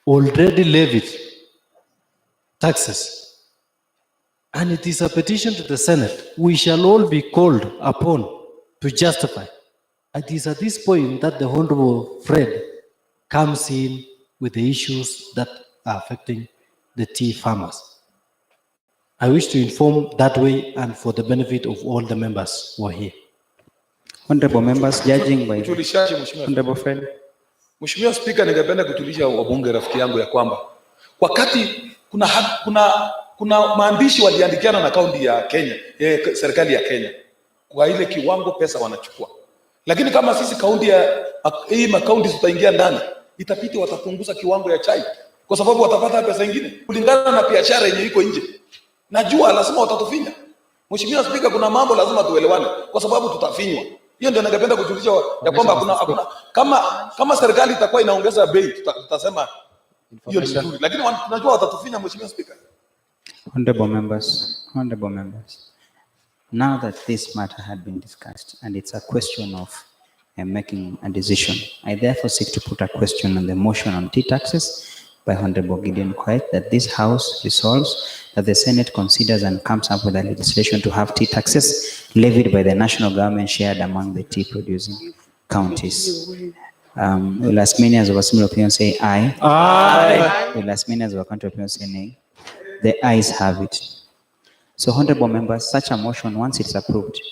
already levied taxes, and it is a petition to the Senate. We shall all be called upon to justify. It is at this point that the Honorable Fred comes in with the issues that are affecting the tea farmers. I wish to inform that way and for the benefit of all the members who are here. Honorable members, judging by Tulishaje mheshimiwa. Honorable Fred. Mheshimiwa Spika, ningependa kutulisha wabunge rafiki yangu ya kwamba wakati kuna maandishi waliandikiana na kaunti ya Kenya, serikali ya Kenya kwa ile kiwango pesa wanachukua. Lakini kama sisi kaunti ya hii makaunti tutaingia ndani, itapiti watapunguza kiwango ya chai kwa sababu watapata pesa nyingine kulingana na biashara yenye iko nje. Najua lazima watatufinya. Mheshimiwa Spika, kuna mambo lazima tuelewane kwa sababu tutafinywa. Hiyo ndio ningependa kujulisha ya kwamba hakuna kama serikali itakuwa inaongeza bei tutasema hiyo ni nzuri, lakini tunajua watatufinya Mheshimiwa Spika. Honorable members, now that this matter had been discussed and it's a question of making a decision, I therefore seek to put a question on the motion on tea taxes by Honorable Gideon Quiet, that this House resolves that the Senate considers and comes up with a legislation to have tea taxes levied by the national government shared among the tea producing counties. Will as many as of a similar opinion say aye? Aye. Will as many as of a counter opinion say nay? The ayes have it. So, honorable members, such a motion, once it's approved,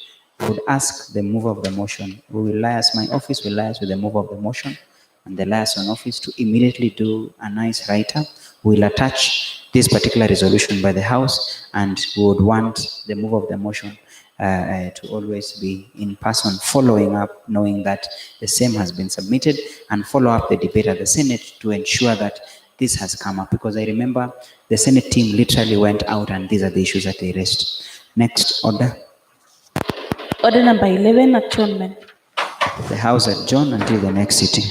would ask the mover of the motion, we will liaise, my office will liaise with the mover of the motion and the liaison office to immediately do a nice write-up. We will attach this particular resolution by the House, and we would want the mover of the motion to always be in person following up, knowing that the same has been submitted, and follow up the debate at the Senate to ensure that this has come up, because I remember the Senate team literally went out and these are the issues that they raised. Next order. Order number 11, adjournment. The House adjourned until the next sitting.